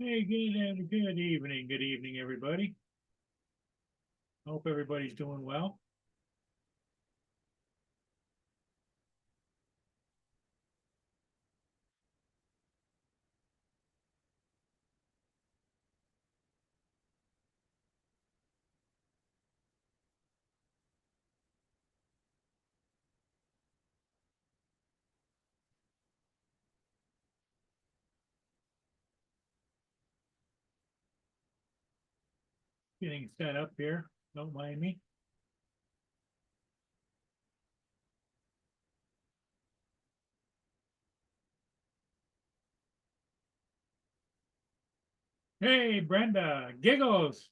Hey, good evening, everybody. Hope everybody's doing well. Getting set up here. Don't mind me. Hey, Brenda, Giggles.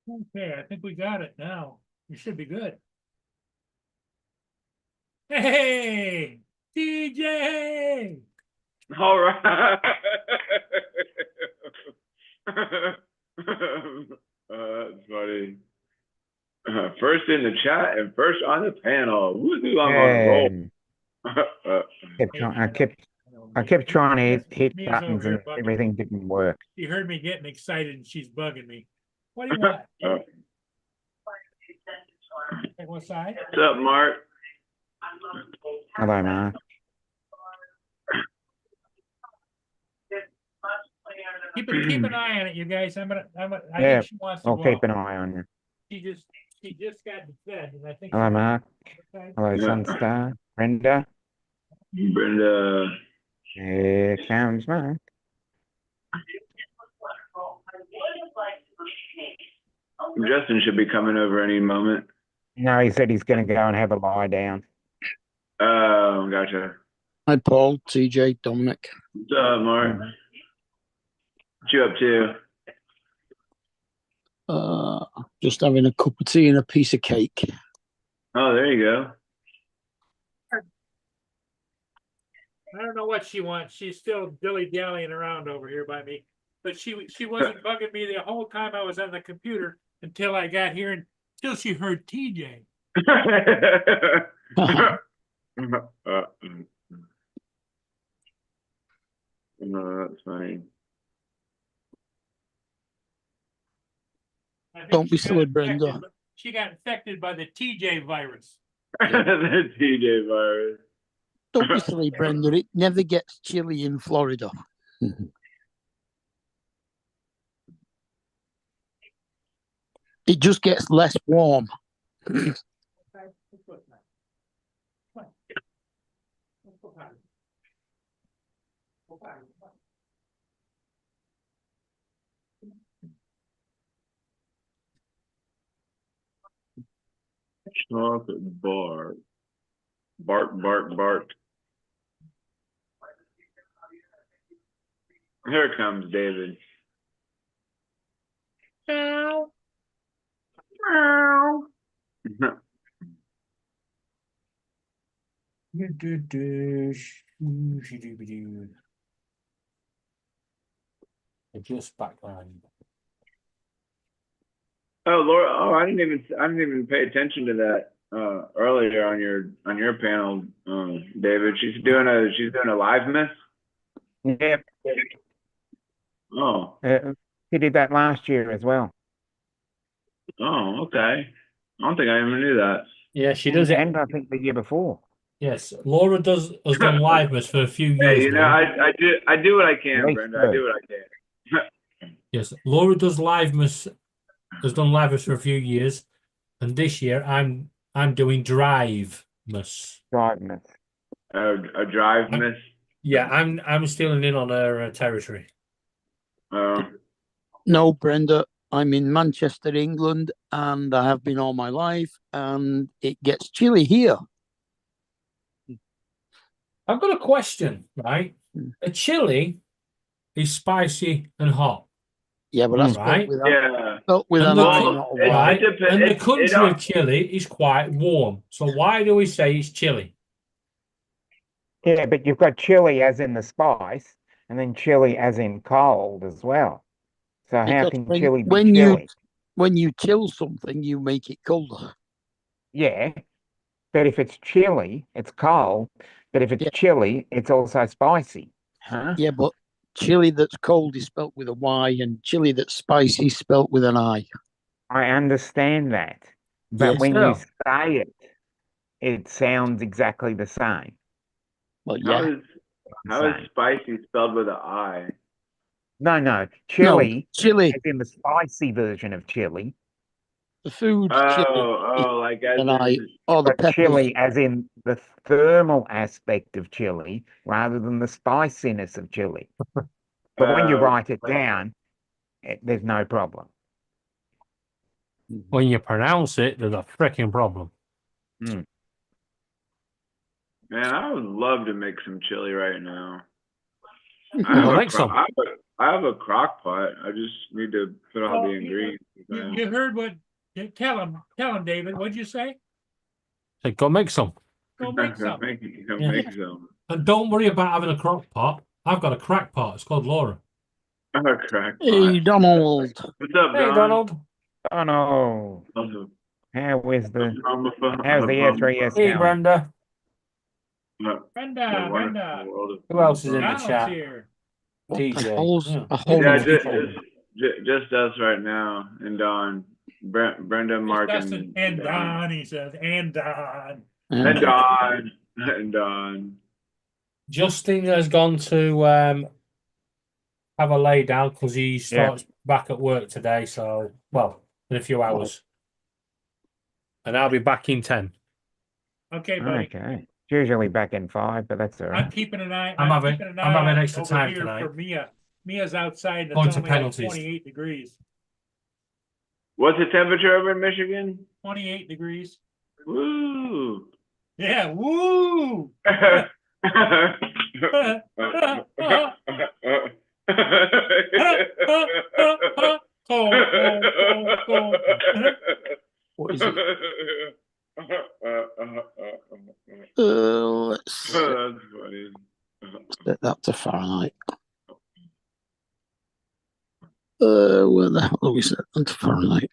Okay, I think we got it now. You should be good. Hey, TJ. All right. That's funny. First in the chat and first on the panel. Woohoo, I'm on a roll. I kept trying to hit Mia's over buttons here and bugging me. everything didn't work. She heard me getting excited and she's bugging me. What do you want? Hey, what side? What's up, Mark? Hello, Mark. Keep an eye on it, you guys. I Yeah, think she wants to I'll go keep out. an eye on you. She just got fed, and I think. Hello, Mark. Okay. Hello, Yeah. Sunstar. Brenda. Brenda. Here comes Mark. Justin should be coming over any moment. No, he said he's going to go and have a lie down. Oh, gotcha. Hi, Paul, TJ, Dominic. What's up, Mark? What you up to? Just having a cup of tea and a piece of cake. Oh, there you go. I don't know what she wants. She's still dilly-dallying around over here by me. But she wasn't bugging me the whole time I was on the computer until I got here and until she heard TJ. No, that's funny. Don't be silly, Brenda. She got infected by the TJ virus. The TJ virus. Don't be silly, Brenda. It never gets chilly in Florida. It just gets less warm. Chocolate bar. Bark, bark, bark. Here comes David. Meow. Meow. Just background. Oh, Laura. Oh, I didn't even pay attention to that earlier on your panel, David. She's doing a live miss. Yep. Oh. He did that last year as well. Oh, okay. I don't think I even knew that. Yeah, she does it. And I think the year before. Yes, Laura has done live miss for a few years. Hey, you know, now. I do what I can, Right, Brenda. I do what I can. Yes, Laura does live miss, has done live miss for a few years, and this year I'm doing drive miss. Drive miss. A drive miss. Yeah, I'm stealing in on her territory. No, Brenda. I'm in Manchester, England, and I have been all my life, and it gets chilly here. I've got a question, right? A chili is spicy and hot. Yeah, but that's Right. Yeah. spelt with And an the I, co- not a it- Y. Right. it dep- And the it- country it of all- Chile is quite warm. So why do we say it's chilly? Yeah, but you've got chili as in the spice, and then chili as in cold as well. So how Because can when, chili be when you chili? when you chill something, you make it colder. Yeah, but if it's chili, it's cold. But if it's Yeah. chili, it's also spicy. Huh? Yeah, but chili that's cold is spelt with a Y, and chili that's spicy is spelt with an I. I understand that. But Yes. when Yeah. you say it, it sounds exactly the same. Well, How yeah. is how is Same. spicy spelled with an I? No, No, chili, chili, as in the spicy version of chili, the food chili, Like as and I, in, or the but peppers. chili as in the thermal aspect of chili rather than the spiciness of chili. But when you write it down, there's no problem. When you pronounce it, there's a freaking problem. man, I would love to make some chili right now. Well, make some. I have a crock pot. I just need to put all the Oh, ingredients. You heard what? Tell him, David. What'd you say? So go make some. Go make some. Make some. And don't worry about having a crock pot. I've got a crack pot. It's called Laura. I'm a crack pot. Hey, Donald. What's up, Hey, Don? Donald. Oh no. Also, How's the how's A3S Hey, going? Brenda. Brenda. Who else is in the Donald's chat? here. What the TJ, hell's yeah. a whole Yeah, lot? just us right now, and Don, Brenda, Mark, Dustin and Don, he says, and Don. and Don, and Don. Justin has gone to have a lay down because he starts back at work today. So, well, in a few hours. And I'll be back in 10. Okay, buddy. Okay. It's usually back in 5, but that's all I'm right. keeping an eye. I'm having extra over time here tonight. for Mia. Mia's outside. And Going it's to only like penalties. 28 degrees. What's the temperature over in Michigan? 28 degrees. Woo! Yeah, woo! What is it? Let's That's funny. set that to Fahrenheit. Where the hell do we set that to Fahrenheit?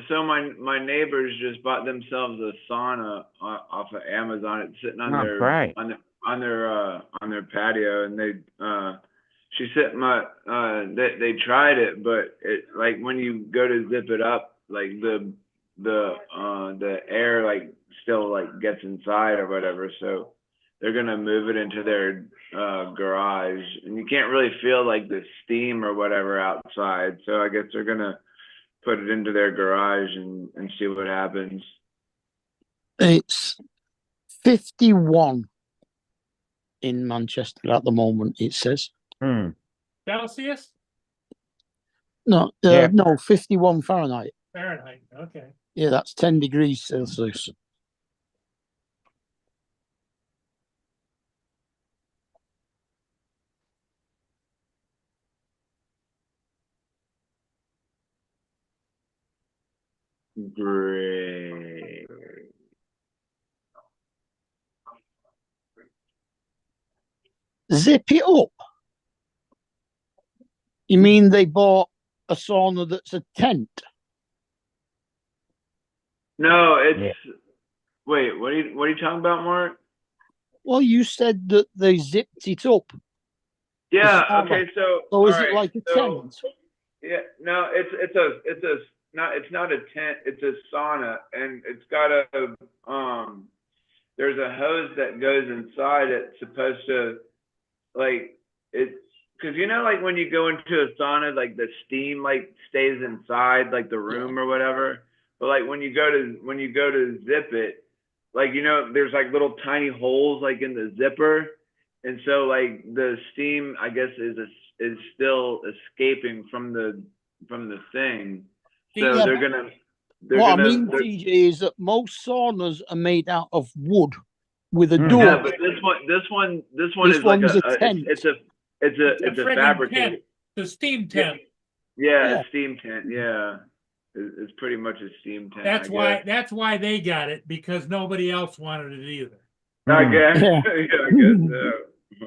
So my neighbors just bought themselves a sauna off of Amazon. It's sitting on Oh, their great. on their patio, and she said they tried it, but it, like, when you go to zip it up, like the air like still like gets inside or whatever. So they're gonna move it into their garage, and you can't really feel like the steam or whatever outside. So I guess they're gonna put it into their garage and see what happens. It's 51 in Manchester at the moment, it says. Hmm. Celsius? No, Yeah. no, 51 Fahrenheit. Fahrenheit. Okay. Yeah, that's 10 degrees Celsius. Great. Zip it up. You mean they bought a sauna that's a tent? No, it's wait. What are you talking about, Mark? Well, you said that they zipped it up. Yeah. sauna. Okay. So. So is all it right, like a so- tent? Yeah. No. It's not a tent. It's a sauna, and it's got there's a hose that goes inside. It's supposed to, like, it's because like when you go into a sauna, like the steam like stays inside like the room or whatever. But like when you go to zip it, like there's like little tiny holes like in the zipper, and so like the steam, I guess, is still escaping from the thing. So Yeah, they're what I gonna mean, TJ, is that most saunas are made out of wood, with a Mm. door. Yeah, but this one This is like one's a a tent. it's a friggin' fabricated. tent, the steam tent. Yeah, Yeah. a steam tent. Yeah, it's pretty much a steam tent. That's I why, guess. that's why they got it, because nobody else wanted it either. I Mm. guess. Yeah. Yeah, I guess so.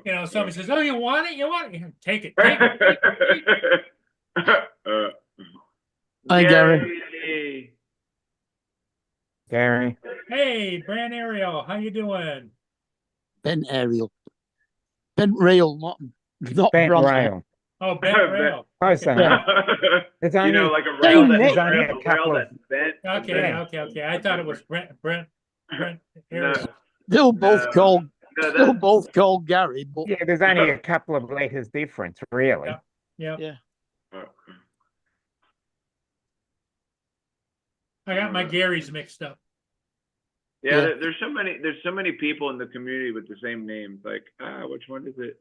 You know, somebody says, oh, you want it? You want it? Take it, take it, take it, take it. Hi, Gary. Yay. Gary. Hey, Brand Ariel, how you doing? Bent aerial. Bent rail, not Bent Bronte. rail. Oh, Ben Ben- Rail. Close Okay. enough. There's You only, know, like a Hey, rail that Nick. there's only a a rail couple of, that's bent. Okay, Yeah. okay. I thought it was Brent Ariel. Still both No. called No, still that's, both called Gary, but yeah, there's only a couple of letters difference, really. Yeah. yeah. I got my Garys mixed up. yeah, Yeah. there's so many people in the community with the same names. Like, which one is it?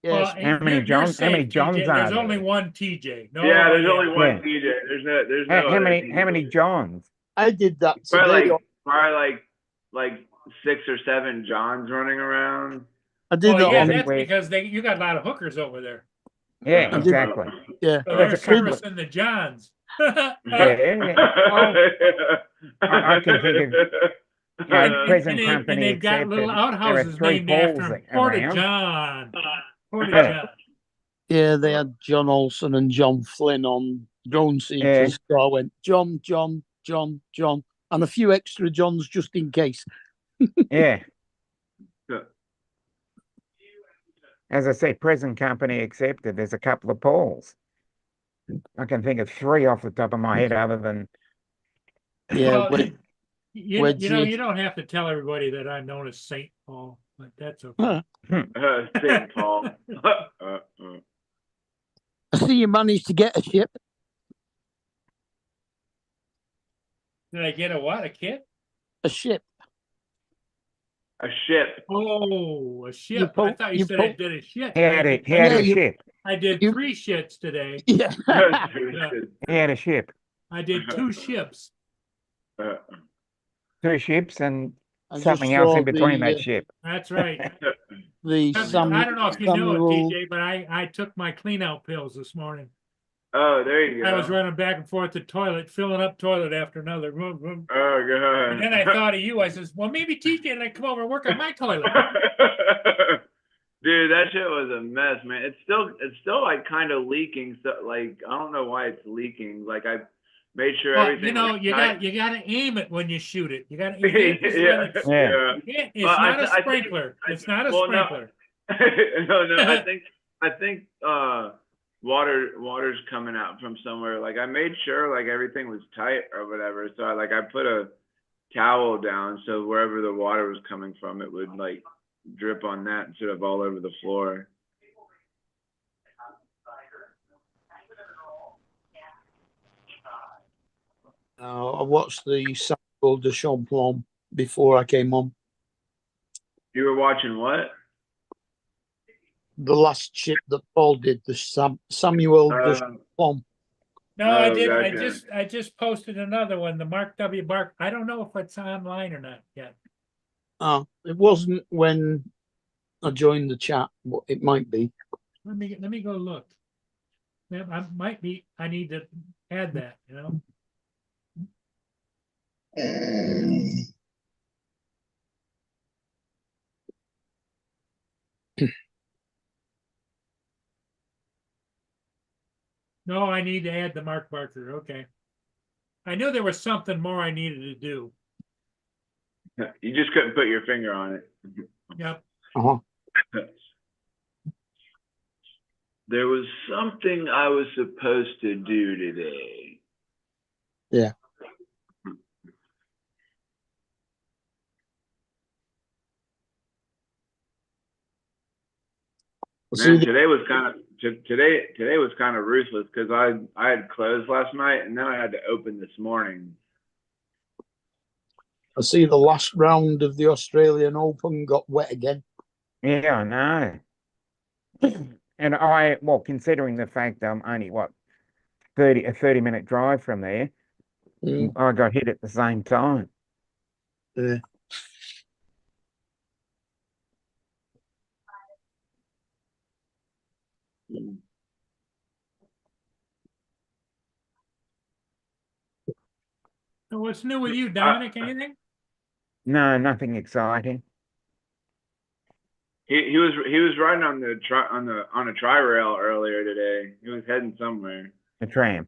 Yes. Well, How many you're Johns- how many safe, Johns TJ. are There's only there? one TJ. No, Yeah, there's only one Yeah. TJ. There's no How other many TJ. Johns? I did that Probably today. like 6 or 7 Johns running around. I did Well, that yeah, on that's Wait. because you got a lot of hookers over there. Yeah, I did- exactly. yeah. So There's they're a couple of- servicing the Johns. Yeah, well, I can think of present and company they've got accepted. little There are outhouses 3 named after poles him. Porta around. John. Porta Yeah. John. Yeah, they had John Olson and John Flynn on drone seekers. So I went John, and a few extra Johns just in case. Yeah. Yeah. As I say, present company accepted. There's a couple of poles. I can think of 3 off the top of my head, other than Yeah, Well, but Wedgie. you don't have to tell everybody that I'm known as Saint Paul, but that's okay. St. Paul. I see you managed to get a ship. Did I get a what? A kit? A ship. A ship. Oh, a ship. I pulled- thought you you said I pulled- did a shit. he had a Yeah, you- ship. I did you- 3 shits today. Yeah. He had a ship. I did 2 ships. 2 ships and I just something else saw in between the, that ship. That's right. The I Samuel, don't know if you know it, Samuel- TJ, but I took my clean out pills this morning. Oh, there you go. I was running back and forth to the toilet, filling up toilet after another. Oh, And God. then I thought of you. I says, well, maybe TJ and I come over and work on my toilet. Dude, that shit was a mess, man. It's still like kind of leaking. So like, I don't know why it's leaking. Like I made sure Well, everything. you know, was you tight. got to aim it when you shoot it. You got to. Yeah, It's yeah. it's Well, not a I think- sprinkler. It's not a well, no. sprinkler. No, I think water's coming out from somewhere. Like I made sure like everything was tight or whatever. So I put a towel down so wherever the water was coming from, it would like drip on that instead of all over the floor. I watched the Samuel de Champlain before I came on. You were watching what? The last ship that Paul did, the Samuel de Champlain. No, I Oh, did. gotcha. I just posted another one, the Mark W. Bark. I don't know if it's online or not yet. It wasn't when I joined the chat, but it might be. Let me go look. Yeah, I might be. I need to add that. You know. No, I need to add the Mark Barker. Okay. I knew there was something more I needed to do. You just couldn't put your finger on it. Yep. Uh-huh. There was something I was supposed to do today. Yeah. Man, today was kind of ruthless because I had closed last night and then I had to open this morning. I see the last round of the Australian Open got wet again. Yeah, I know. And well, considering the fact I'm only a 30-minute drive from there, Mm. I got hit at the same time. Yeah. So what's new with you, Dominic? Anything? No, nothing exciting. He was riding on a tri-rail earlier today. He was heading somewhere. The tram.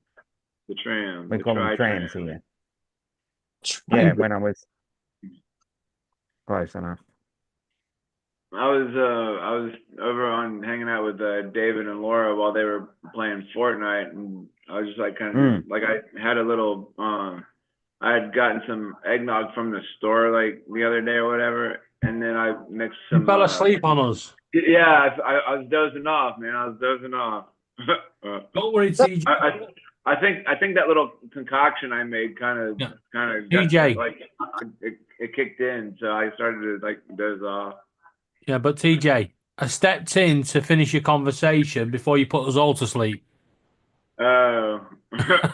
The tram. We the call them tri-tram. trams here. Yeah, when I was close enough. I was over on hanging out with David and Laura while they were playing Fortnite, and I was just like kind of like I had a little I had gotten some eggnog from the store like the other day or whatever, and then I mixed some. You fell asleep on us. Yeah, I was dozing off, man. I was dozing off. Don't worry, TJ. I think that little concoction I made kind of TJ. like it kicked in, so I started to like doze off. Yeah, but TJ, I stepped in to finish your conversation before you put us all to sleep. Oh.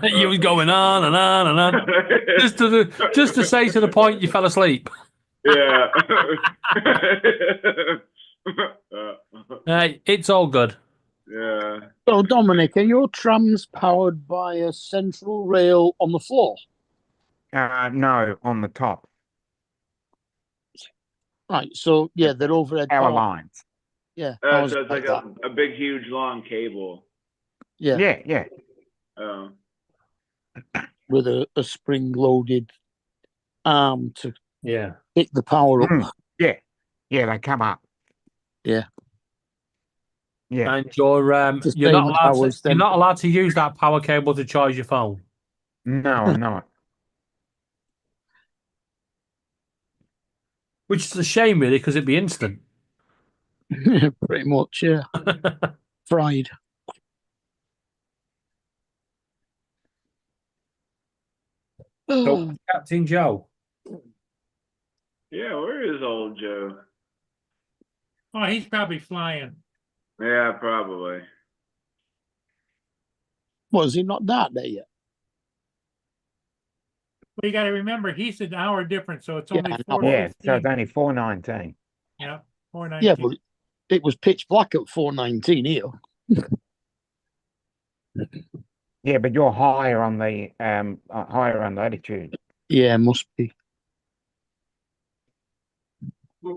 You was going on and on and on, just to say to the point you fell asleep. Yeah. Hey, it's all good. Yeah. So, Dominic, are your trams powered by a central rail on the floor? No, on the top. Right. So, yeah, they're overhead Power power. lines. Yeah. So it's like a big, huge, long cable. Yeah. Yeah. Oh. With a spring-loaded arm to pick the power up. Yeah, they come up. Yeah. Yeah. And you're not allowed to use that power cable to charge your phone. No, I'm not. Which is a shame, really, because it'd be instant. Pretty much, yeah. Fried. So, Captain Joe. Yeah, where is old Joe? Oh, he's probably flying. Yeah, probably. Was he not that there yet? Well, you got to remember, he's an hour different, so it's only I know. 4:15. Yeah, so it's only 4:19. Yeah, 4:19. Yeah, but it was pitch black at 4:19 here. Yeah, but you're higher on the latitude. Yeah, must be. I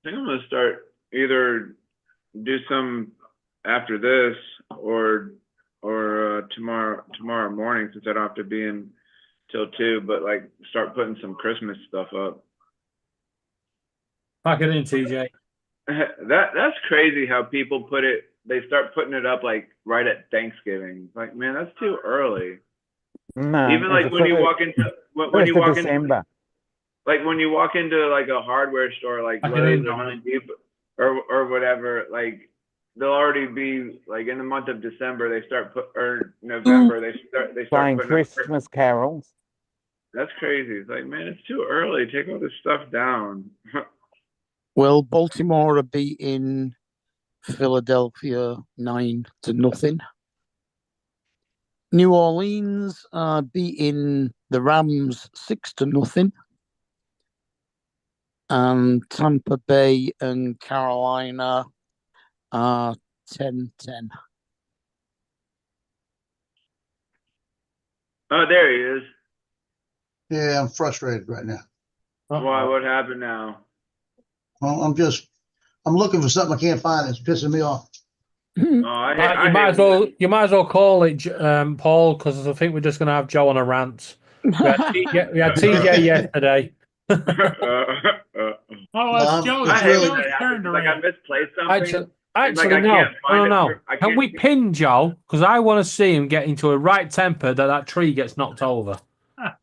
think I'm gonna start either do some after this or tomorrow morning, since I don't have to be in till 2, but like start putting some Christmas stuff up. Pack it in, TJ. That's crazy how people they start putting it up like right at Thanksgiving. Like, man, that's too early. No, Even like when you walk into December. like when you walk into like a hardware store like Lowe's or Home Depot or whatever, like they'll already be like in the month of December or November they start playing putting Christmas carols. That's crazy. It's like, man, it's too early. Take all this stuff down. Well, Baltimore are beating Philadelphia 9-0. New Orleans are beating the Rams 6-0. And Tampa Bay and Carolina are 10-10. Oh, there he is. Yeah, I'm frustrated right now. Why? What happened now? Well, I'm looking for something I can't find. It's pissing me off. Oh, You might as well call it, Paul, because I think we're just going to have Joe on a rant. We had TJ yesterday. It's Joe's turn to like I rant. misplaced something. Actually, no. Can we pin Joe? Because I want to see him get into a right temper that tree gets knocked over. I've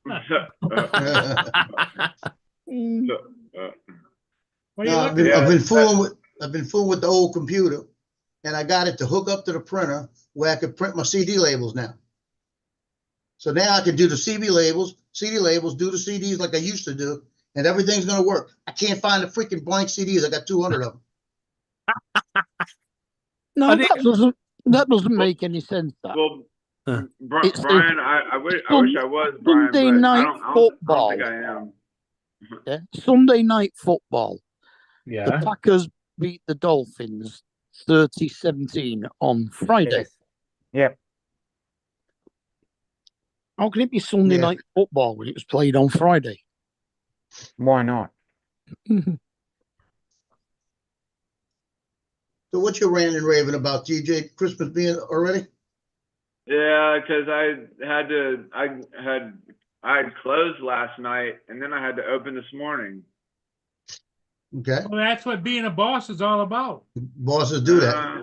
been fooling with the old computer, and I got it to hook up to the printer where I could print my CD labels now. So now I can do the CD labels, do the CDs like I used to do, and everything's gonna work. I can't find the freaking blank CDs. I got 200 of them. No, That doesn't make any sense. That Well, Huh. It's a Brian, I wish I was Brian, Sunday but night I don't think football. I am. yeah? Sunday night football. The Yeah. Packers beat the Dolphins 30-17 on Friday. Yes. Yep. How can it be Sunday Yeah. night football when it was played on Friday? Why not? So what's your ranting and raving about, TJ? Christmas being already? Yeah, because I had closed last night, and then I had to open this morning. Okay. Well, that's what being a boss is all about. Bosses do that. I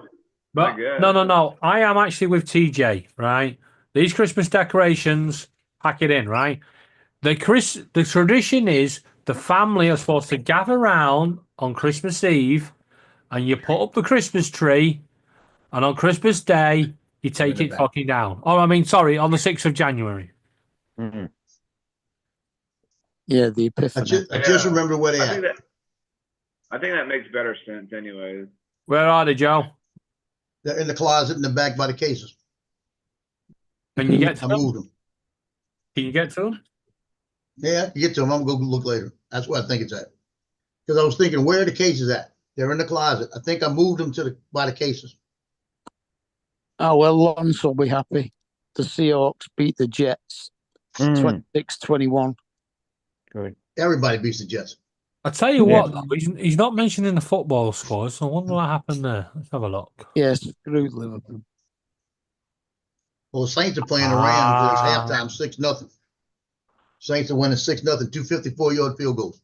But guess. no. I am actually with TJ, right? These Christmas decorations, pack it in, right? The tradition is the family are supposed to gather around on Christmas Eve, and you put up the Christmas tree, and on Christmas Day you take it fucking down. Oh, I mean, sorry, on the 6th of January. Mm. Yeah, the Epiphany. I just Yeah. remember where they I think at. that makes better sense, anyways. Where are they, Joe? They're in the closet in the back by the cases. Can you get to I them? moved them. Can you get to them? Yeah, you get to them. I'm gonna go look later. That's where I think it's at. Because I was thinking, where are the cases at? They're in the closet. I think I moved them by the cases. Oh, well, Lawrence will be happy. The Seahawks beat the Jets Mm. 26-21. Good. Everybody beats the Jets. I tell you Yeah. what, though, he's not mentioning the football scores. So I wonder what happened there. Let's have a look. Yes, screw Liverpool. Well, the Saints are playing the Rams. It's Ah. halftime, 6-0. Saints are winning 6-0, 254-yard field goals.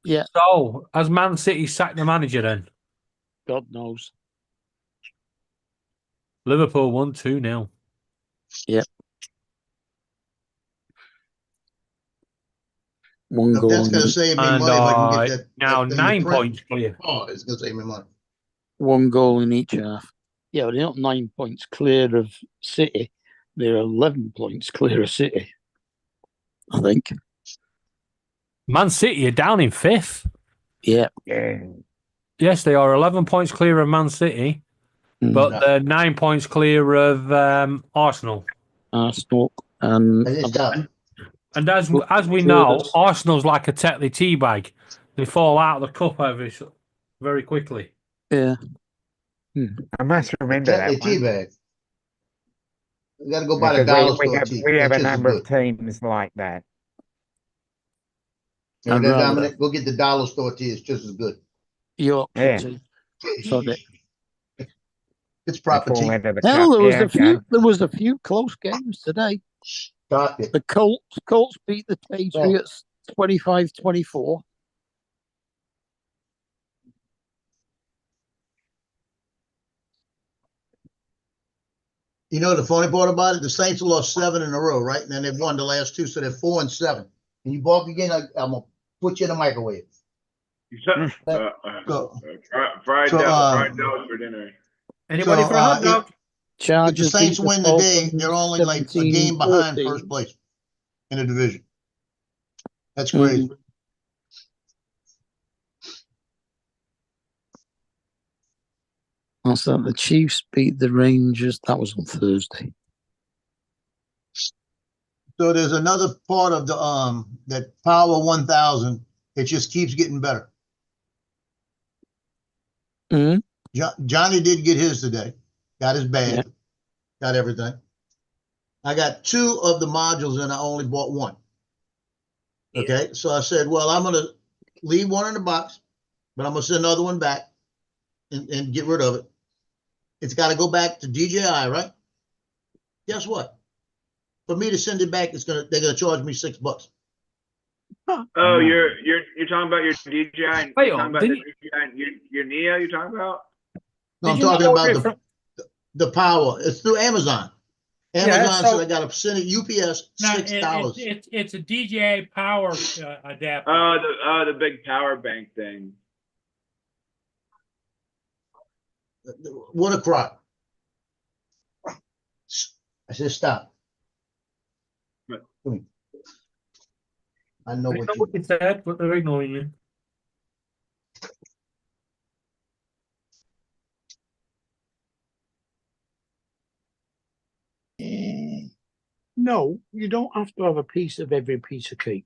So, has Man City sacked the manager then? God knows. Liverpool won 2-0. One If goal. that's going to save me And money, if I can get that. now that thing to 9 print, points clear. Oh, it's going to save me money. One goal in each half. Yeah, but they're not 9 points clear of City. They're 11 points clear of City, I think. Man City are down in 5th. Yeah. Yeah. Yes, they are 11 points clear of Man City, but Yeah. they're 9 points clear of Arsenal. Arsenal and It's tough. And as we know, Arsenal's like a Tetley tea bag. They fall out of the cup very quickly. yeah. I must remember that Tetley tea one. bag. We got to go buy the Because dollar we store have, tea. we have That's a just as number of good. teams like that. You know I'd that, rather- Dominic? Go get the dollar store tea. It's just as good. Yorkshire Yeah. tea. Sorry. It's They proper fall tea. out of the Hell, cup. there was Yeah, a few. okay. There was a few close games today. Stop it. The Colts beat the Patriots 25-24. You know the funny part about it? The Saints have lost 7 in a row, right? And then they've won the last 2, so they're 4-7. And you balk again, I'm gonna put you in the microwave. Go. Fried So, dough for dinner. Anybody So, for a hot dog? If the Chargers Saints beat win today, Falcons they're only like a game behind 17-14. first place in the division. That's crazy. Also, the Chiefs beat the Rangers. That was on Thursday. So there's another part of the that Power 1000. It just keeps getting better. Mhm. Johnny did get his today. Got his bag. Yeah. Got everything. I got 2 of the modules and I only bought 1. Okay, so I said, well, I'm gonna leave 1 in the box, but I'm gonna send another one back and get rid of it. It's got to go back to DJI, right? Guess what? For me to send it back, they're gonna charge me $6. Oh, you're talking about your DJI? Wait You're on, talking about didn't the DJI, your Neo? You're talking about? No, I'm Did you talking not about order it the Power. It's through Amazon. Amazon so- said I got to send it UPS No, $6. it's a DJI power adapter. The big power bank thing. What a crock. I said, stop. What? Come here. I know I what know you what you said, but they're ignoring you. No, you don't have to have a piece of every piece of cake.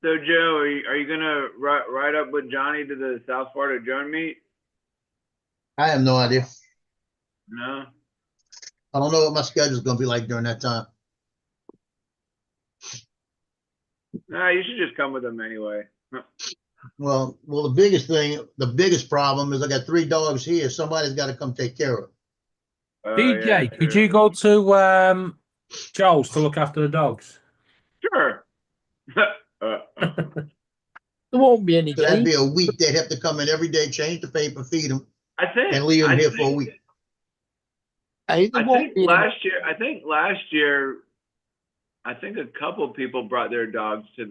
So Joe, are you gonna ride up with Johnny to the South Florida Drone Meet? I have no idea. No. I don't know what my schedule's gonna be like during that time. No, you should just come with him anyway. Well, the biggest problem is I got 3 dogs here. Somebody's got to come take care of. Oh, DJ, yeah, could true. you go to Joel's to look after the dogs? Sure. There won't be any So that'd change. be a week. They'd have to come in every day, change the paper, feed them, I think. and leave them I here for a think- week. Hey, there I won't think be any. last year, I think a couple people brought their dogs or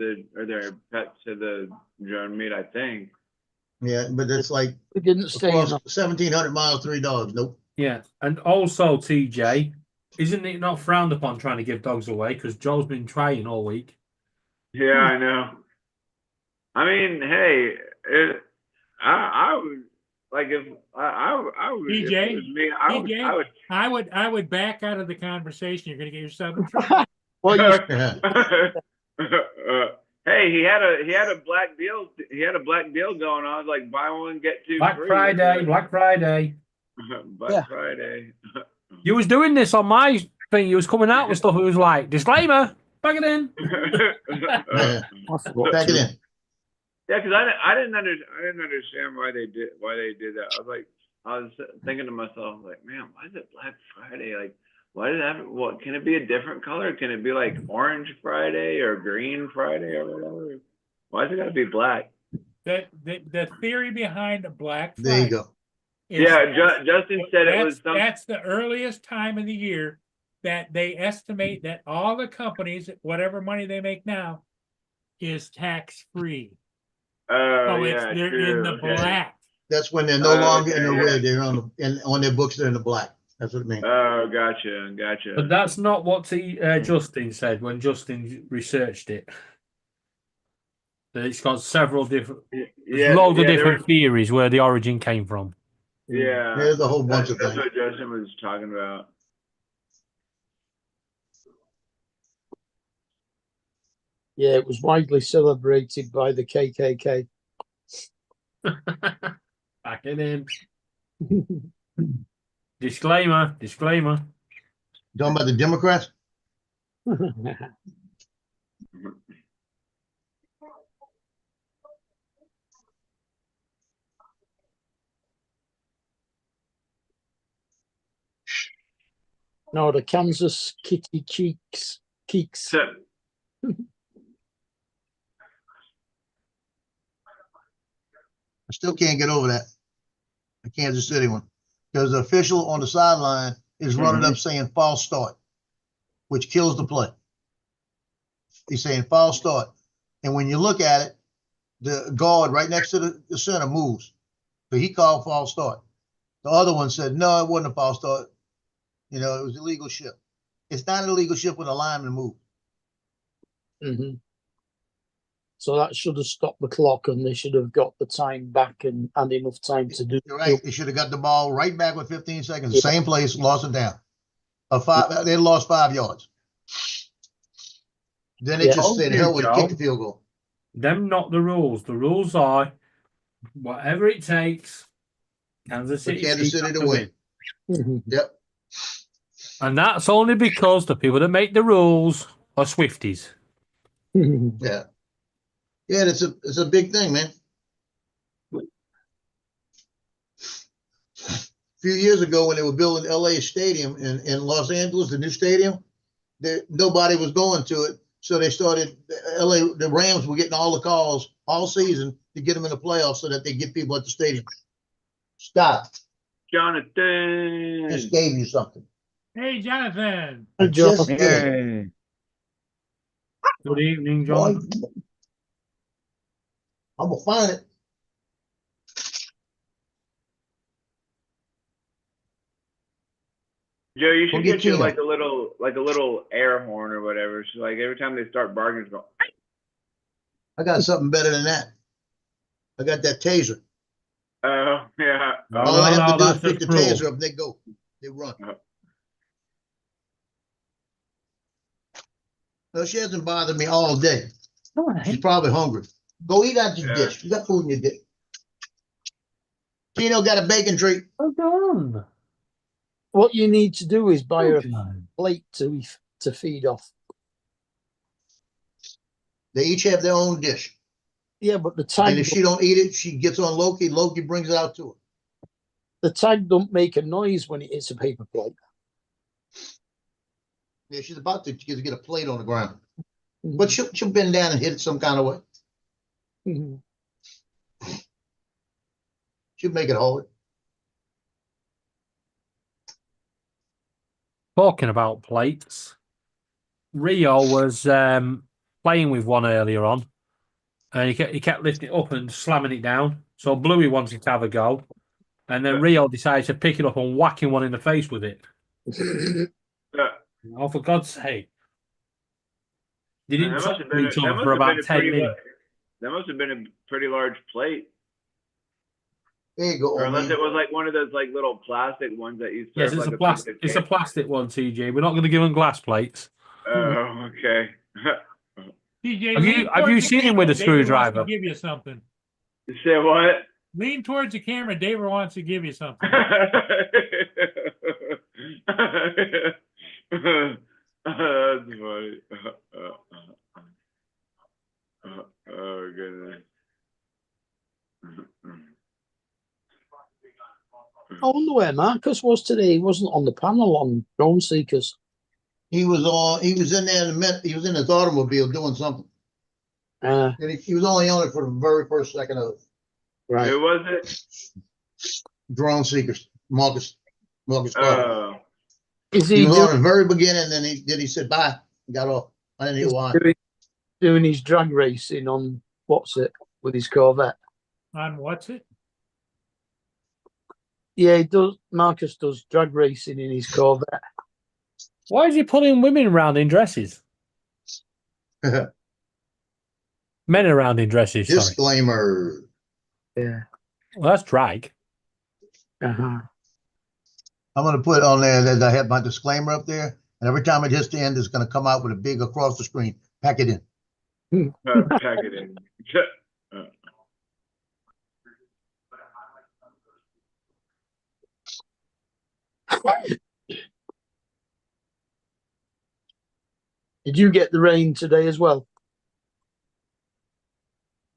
their pets to the drone meet. I think. Yeah, but it's like We didn't stay across enough. 1,700 miles, 3 dogs. Nope. Yeah, and also TJ, isn't it not frowned upon trying to give dogs away? Because Joel's been trying all week. Yeah, I know. I mean, hey, I would like if I would. If DJ, it was me, DJ? I would. I would back out of the conversation. You're gonna get yourself in trouble. Well, you, Hey, he had a black deal. He had a black deal going on, like buy one get two Black free. Friday, Black Friday. Black Yeah. Friday. You was doing this on my thing. You was coming out with stuff. It was like disclaimer. Back it in. Yeah, I forgot back it to- in. Yeah, because I didn't understand why they did that. I was thinking to myself, like, man, why is it Black Friday? Like, why did that? What can it be a different color? Can it be like Orange Friday or Green Friday or whatever? Why's it got to be black? The theory behind the Black Friday. There you go. is Yeah, that's- Justin said it was some. That's the earliest time of the year that they estimate that all the companies, whatever money they make now, is tax free. Oh So yeah, they're true. in the Okay. black. That's when they're no longer in the Okay, red. They're on their books. They're in the black. That's what it means. Oh, gotcha. But that's not what Justin said when Justin researched it. That it's got several different, there's loads of different theories where the origin came from. Yeah, There's a whole bunch of that's things. what Justin was talking about. Yeah, it was widely celebrated by the KKK. Back it in. Disclaimer. Talking about the Democrats? No, the Kansas Kitty Cheeks. So, I still can't get over that. The Kansas City one. Because the official on the sideline is running up saying false start, which kills the play. He's saying false start. And when you look at it, the guard right next to the center moves. So he called false start. The other one said, no, it wasn't a false start. You know, it was illegal shift. It's not an illegal shift when a lineman moves. Mhm. So that should have stopped the clock, and they should have got the time back and enough time to do. You're right. They should have got the ball right back with 15 seconds. Same place, lost it down. They lost 5 yards. Then they Yeah. just said, hell with it, kick the Joe. field goal. Them not the rules. The rules are whatever it takes. Kansas For City, Kansas Chiefs City have to to win. Mhm. Yep. And that's only because the people that make the rules are Swifties. Yeah. Yeah, it's a big thing, man. A few years ago when they were building LA Stadium in Los Angeles, the new stadium, nobody was going to it. So they started the Rams were getting all the calls all season to get them in the playoffs so that they get people at the stadium. Stop. Jonathan. Just gave you something. Hey, Jonathan. I just Jonathan. did. Good evening, John. I'm gonna find it. Joe, you We'll should get get you Tina. like a little air horn or whatever. So like every time they start barking, it's go. I got something better than that. I got that taser. Oh, yeah. All I have to do is that's pick the just taser cruel. up, they go, they run. Uh. No, she hasn't bothered me all day. All right. She's probably hungry. Go eat out your Yeah. dish. You got food in your dish. Tino got a bacon treat. Well done. What you need to do is buy her Well a done. plate to feed off. They each have their own dish. Yeah, but the And tag if she don't eat it, she gets on Loki. Loki brings it out to her. the tag don't make a noise when it hits a paper plate. Yeah, she's about to get a plate on the ground. But she'll bend down and hit it some kind of way. Mhm. She'll make it hold. Talking about plates, Rio was playing with one earlier on, and he kept lifting it up and slamming it down. So Bluey wanted to have a go, and then Rio decided to pick it up and whack him one in the face with it. Oh, for God's sake! They didn't talk to each other for about 10 minutes. That must have been a pretty large plate. There you go. Or unless Omi. it was like one of those like little plastic ones that you Yes, serve it's like a plastic. piece It's of a plastic one, TJ. We're not going to give him glass plates. cake. Oh, okay. TJ, Have you- lean have you towards the seen him camera. with a David wants screwdriver? to give you something. You say what? Lean towards the camera. David wants to give you something. That's funny. Oh goodness. I wonder where Marcus was today. He wasn't on the panel on Drone Seekers. He was in there in a minute. He was in his automobile doing something. Uh, And he was only on it for the very first second of it. right. Who was it? Drone Seekers. Marcus Carter. Oh. Is He he was on at the very beginning, then he said bye and got off. I didn't hear why. doing his drag racing on what's it with his Corvette? On what's it? Yeah, he does. Marcus does drag racing in his Corvette. Why is he pulling women around in dresses? Men around in dresses. Sorry. Disclaimer. Yeah. Well, that's drag. Uh-huh. I'm gonna put on there that I have my disclaimer up there, and every time it hits the end, it's gonna come out with a big across the screen. Pack it in. Pack it in. Did you get the rain today as well?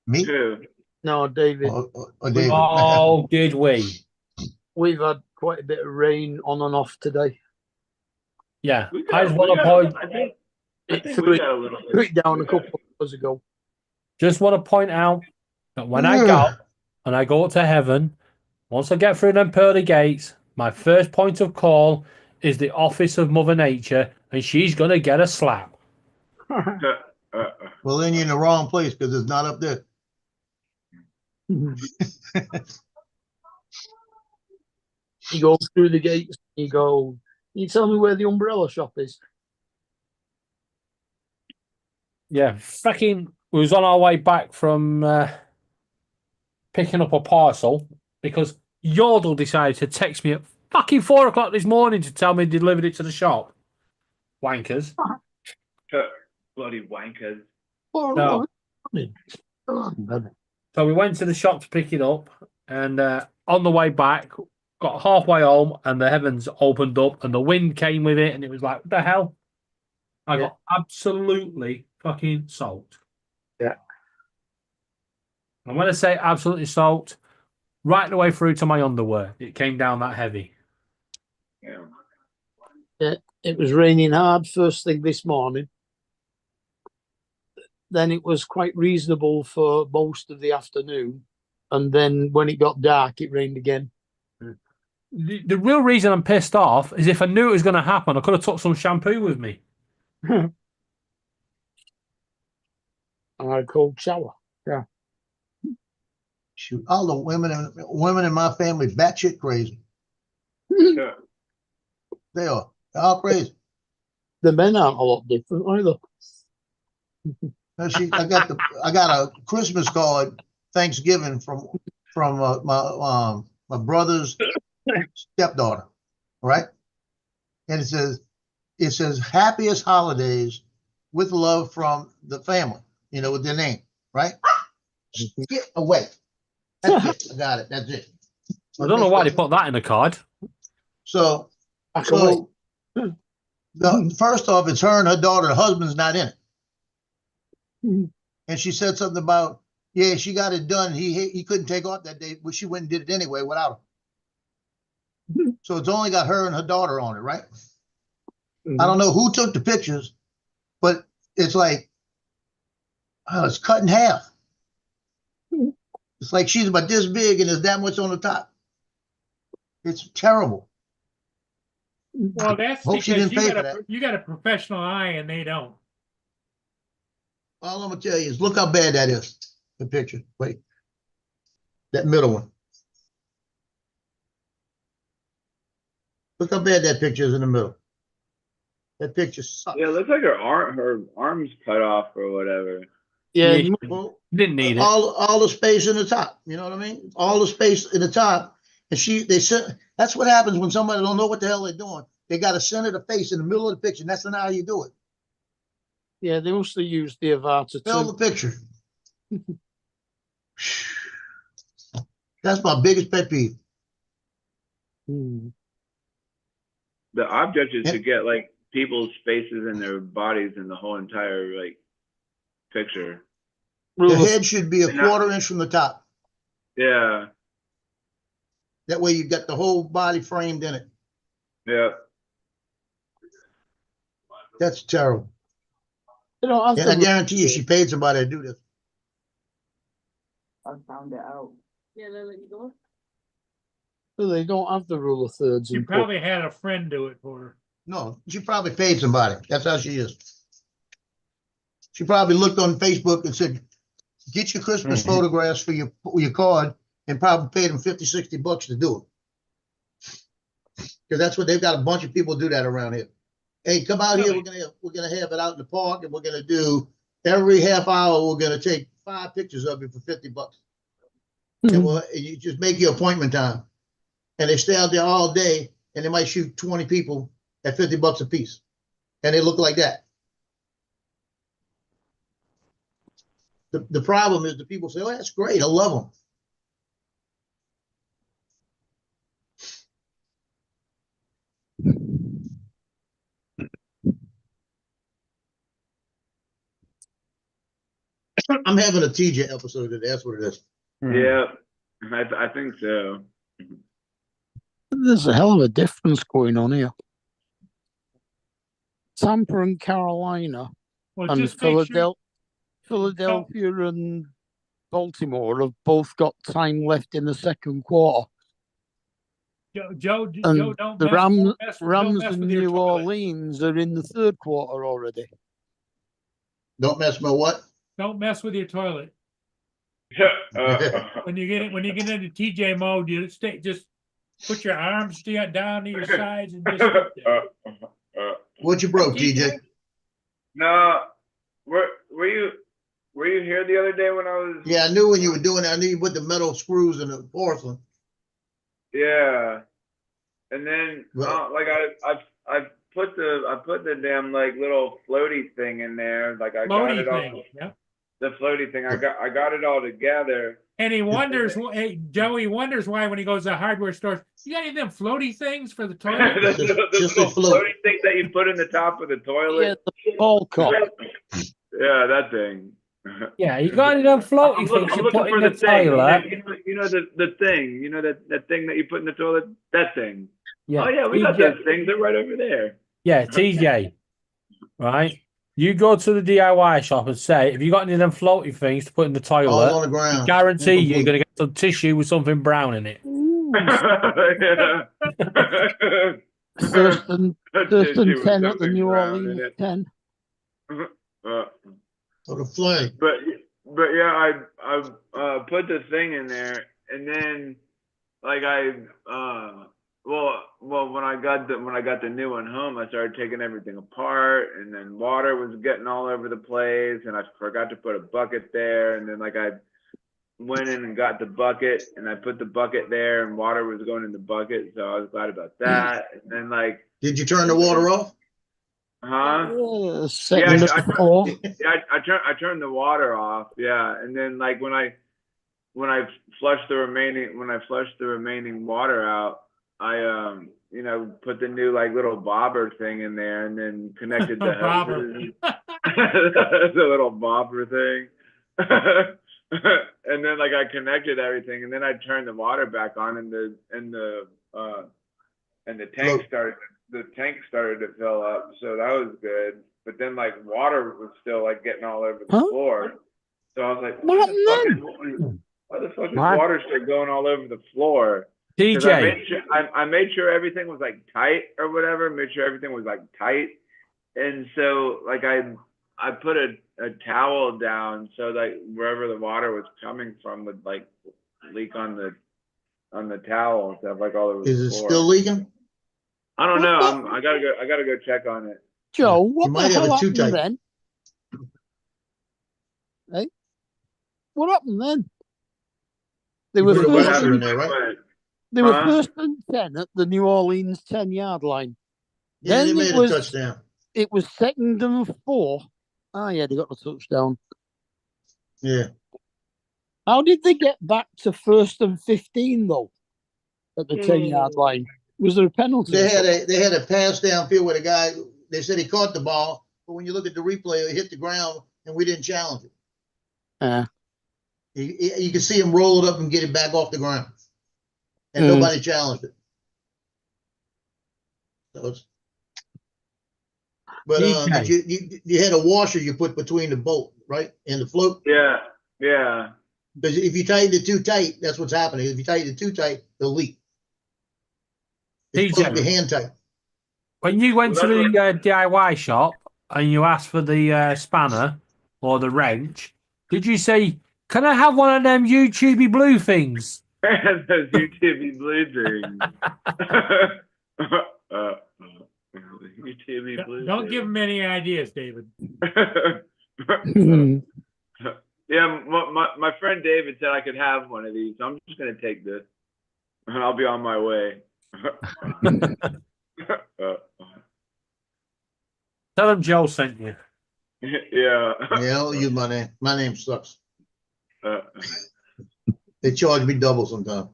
Me? Who? No, David. Or David. Oh, did we? We've had quite a bit of rain on and off today. Yeah. We I got- just we want to got- point. I think threw we it- got a little Threw bit. it down a couple of hours ago. Just want to point out that when I go and I go up to heaven, once I get through them pearly gates, my first point of call is the office of Mother Nature, and she's going to get a slap. Well, then you're in the wrong place because it's not up there. You go through the gates, you go, can you tell me where the umbrella shop is? Yeah, fucking. We was on our way back from picking up a parcel because Yordle decided to text me at fucking 4 o'clock this morning to tell me he delivered it to the shop. Wankers. Bloody wankers. Oh, No. come on, baby. So we went to the shop to pick it up, and on the way back, got halfway home, and the heavens opened up, and the wind came with it, and it was like, what the hell? I got absolutely fucking soaked. Yeah. And when I say absolutely soaked, right the way through to my underwear, it came down that heavy. Yeah. It was raining hard first thing this morning. Then it was quite reasonable for most of the afternoon. And then when it got dark, it rained again. The real reason I'm pissed off is if I knew it was going to happen, I could have took some shampoo with me. And I had a cold shower. Shoot, all the women in my family batshit crazy. Yeah. They are. They're all crazy. The men aren't a lot different either. I got a Christmas card Thanksgiving from from my brother's stepdaughter, right? And it says happiest holidays with love from the family, with their name, right? Get away. That's it. I got it. That's it. I don't know why they put that in the card. So first off, it's her and her daughter. The husband's not in it. And she said something about, yeah, she got it done. He couldn't take off that day, but she went and did it anyway without him. So it's only got her and her daughter on it, right? I don't know who took the pictures, but it's like, it's cut in half. It's like she's about this big and there's that much on the top. It's terrible. Well, that's Hope she because didn't pay for that. you got a professional eye and they don't. All I'm gonna tell you is look how bad that is. The picture. Wait. That middle one. Look how bad that picture is in the middle. That picture sucks. Yeah, it looks like her arm's cut off or whatever. Yeah, Well, Didn't need it. all the space in the top. You know what I mean? All the space in the top. And they said that's what happens when somebody don't know what the hell they're doing. They got to center the face in the middle of the picture. And that's not how you do it. yeah, they must have used the Avata Fill the too. picture. That's my biggest pet peeve. Hmm. The object is Yeah. to get like people's faces and their bodies in the whole entire like picture. The Rule of- head should be a quarter inch from the top. Yeah, That way you got the whole body framed in it. yeah. That's terrible. They don't have And I the, guarantee you she paid somebody to do this. I found it out. Yeah, they let you go. they don't have the rule of thirds. You in probably had a friend do it for her. No, she probably paid somebody. That's how she is. She probably looked on Facebook and said, get your Christmas photographs for your card, and probably paid them $50-$60 to do it. Because that's what they've got a bunch of people do that around here. Hey, come out here, we're gonna have it out in the park, and we're gonna do every half hour, we're gonna take 5 pictures of you for $50. And you just make your appointment time. And they stay out there all day, and they might shoot 20 people at $50 a piece. And they look like that. The problem is the people say, oh, that's great, I love them. I'm having a TJ episode today, that's what it is. Yeah, I think so. There's a hell of a difference going on here. Tampa and Carolina Well, and just make sure, Philadelphia and Baltimore have both got time left in the second quarter. Joe, And don't the mess- Rams, don't mess Rams and with your New toilet. Orleans are in the third quarter already. Don't mess with what? Don't mess with your toilet. Uh, When you get into TJ mode, you just put your arms down to your sides and just sit there. What you broke, TJ? No, were you here the other day when I was? Yeah, I knew when you were doing that. I knew you put the metal screws in the porcelain. Yeah, and then Well- like I put the damn like little floaty thing in there. Like I got Floaty it all. thing, yeah. The floaty thing. I got it all together. And he wonders, hey, Joey wonders why when he goes to hardware stores, you got any of them floaty things for the toilet? the Just a little float. floaty thing that you put in the top of the Yeah, toilet. the ball cup. Yeah, that thing. Yeah, you got any of them floaty I'm things you looking put for in the thing. toilet? You know the thing. You know that thing that you put in the toilet. That thing. Yeah. Oh yeah, we got TJ those things. They're right over there. Yeah, TJ. Right? You go to the DIY shop and say, have you got any of them floaty things to put in the All toilet? on the ground. Guarantee you're Incomplete. going to get some tissue with something brown in it. First and Tissue with 10 at the something New brown in Orleans it. 10. So the flame. But yeah, I put the thing in there, and then like when I got the new one home, I started taking everything apart, and then water was getting all over the place, and I forgot to put a bucket there, and then like I went in and got the bucket, and I put the bucket there, and water was going in the bucket, so I was glad about that. And then like, Did you turn the water off? huh? Second Yeah, to four. Yeah, I turned the water off. Yeah, and then like when I flushed the remaining water out, I you know, put the new like little bobber thing in there, and then connected the Bobber. hoses. The little bobber thing. And then like I connected everything, and then I turned the water back on, and the tank started to fill up, so that was good. But then like water was still like getting all over the floor, so I was like, why the fuck is water still going all over the floor? Because I made sure everything was like tight or whatever, made sure everything was like tight, and so like I put a towel down so that wherever the water was coming from would like leak on the towel and stuff, like all over the Is it floor. still leaking? I don't know. I gotta go check on it. Joe, what You the might have hell it too happened tight. then? Hey, what happened then? They were put a What first. washer in happened? there, right? They were Huh? first and 10 at the New Orleans 10-yard line. Yeah, they Then made it a was- touchdown. It was 2nd and 4. Ah, yeah, they got the touchdown. Yeah. How did they get back to 1st and 15 though? At the 10-yard line, was there a penalty? They had a pass downfield where the guy, they said he caught the ball, but when you look at the replay, it hit the ground and we didn't challenge it. You can see him roll it up and get it back off the ground. And nobody challenged it. So it's, but you had a washer you put between the bolt, right? And the float. Yeah, yeah. Because if you tighten it too tight, that's what's happening. If you tighten it too tight, they'll leak. It's supposed to be hand tight. When you went to the DIY shop and you asked for the spanner or the wrench, did you say, "Can I have one of them YouTubey blue things"? Those YouTubey blue things. YouTubey blue. Don't give him any ideas, David. Yeah, my friend David said I could have one of these. So I'm just gonna take this, and I'll be on my way. Tell him Joe sent you. Yeah. Yeah, I'll use my name. My name sucks. They charge me double sometimes.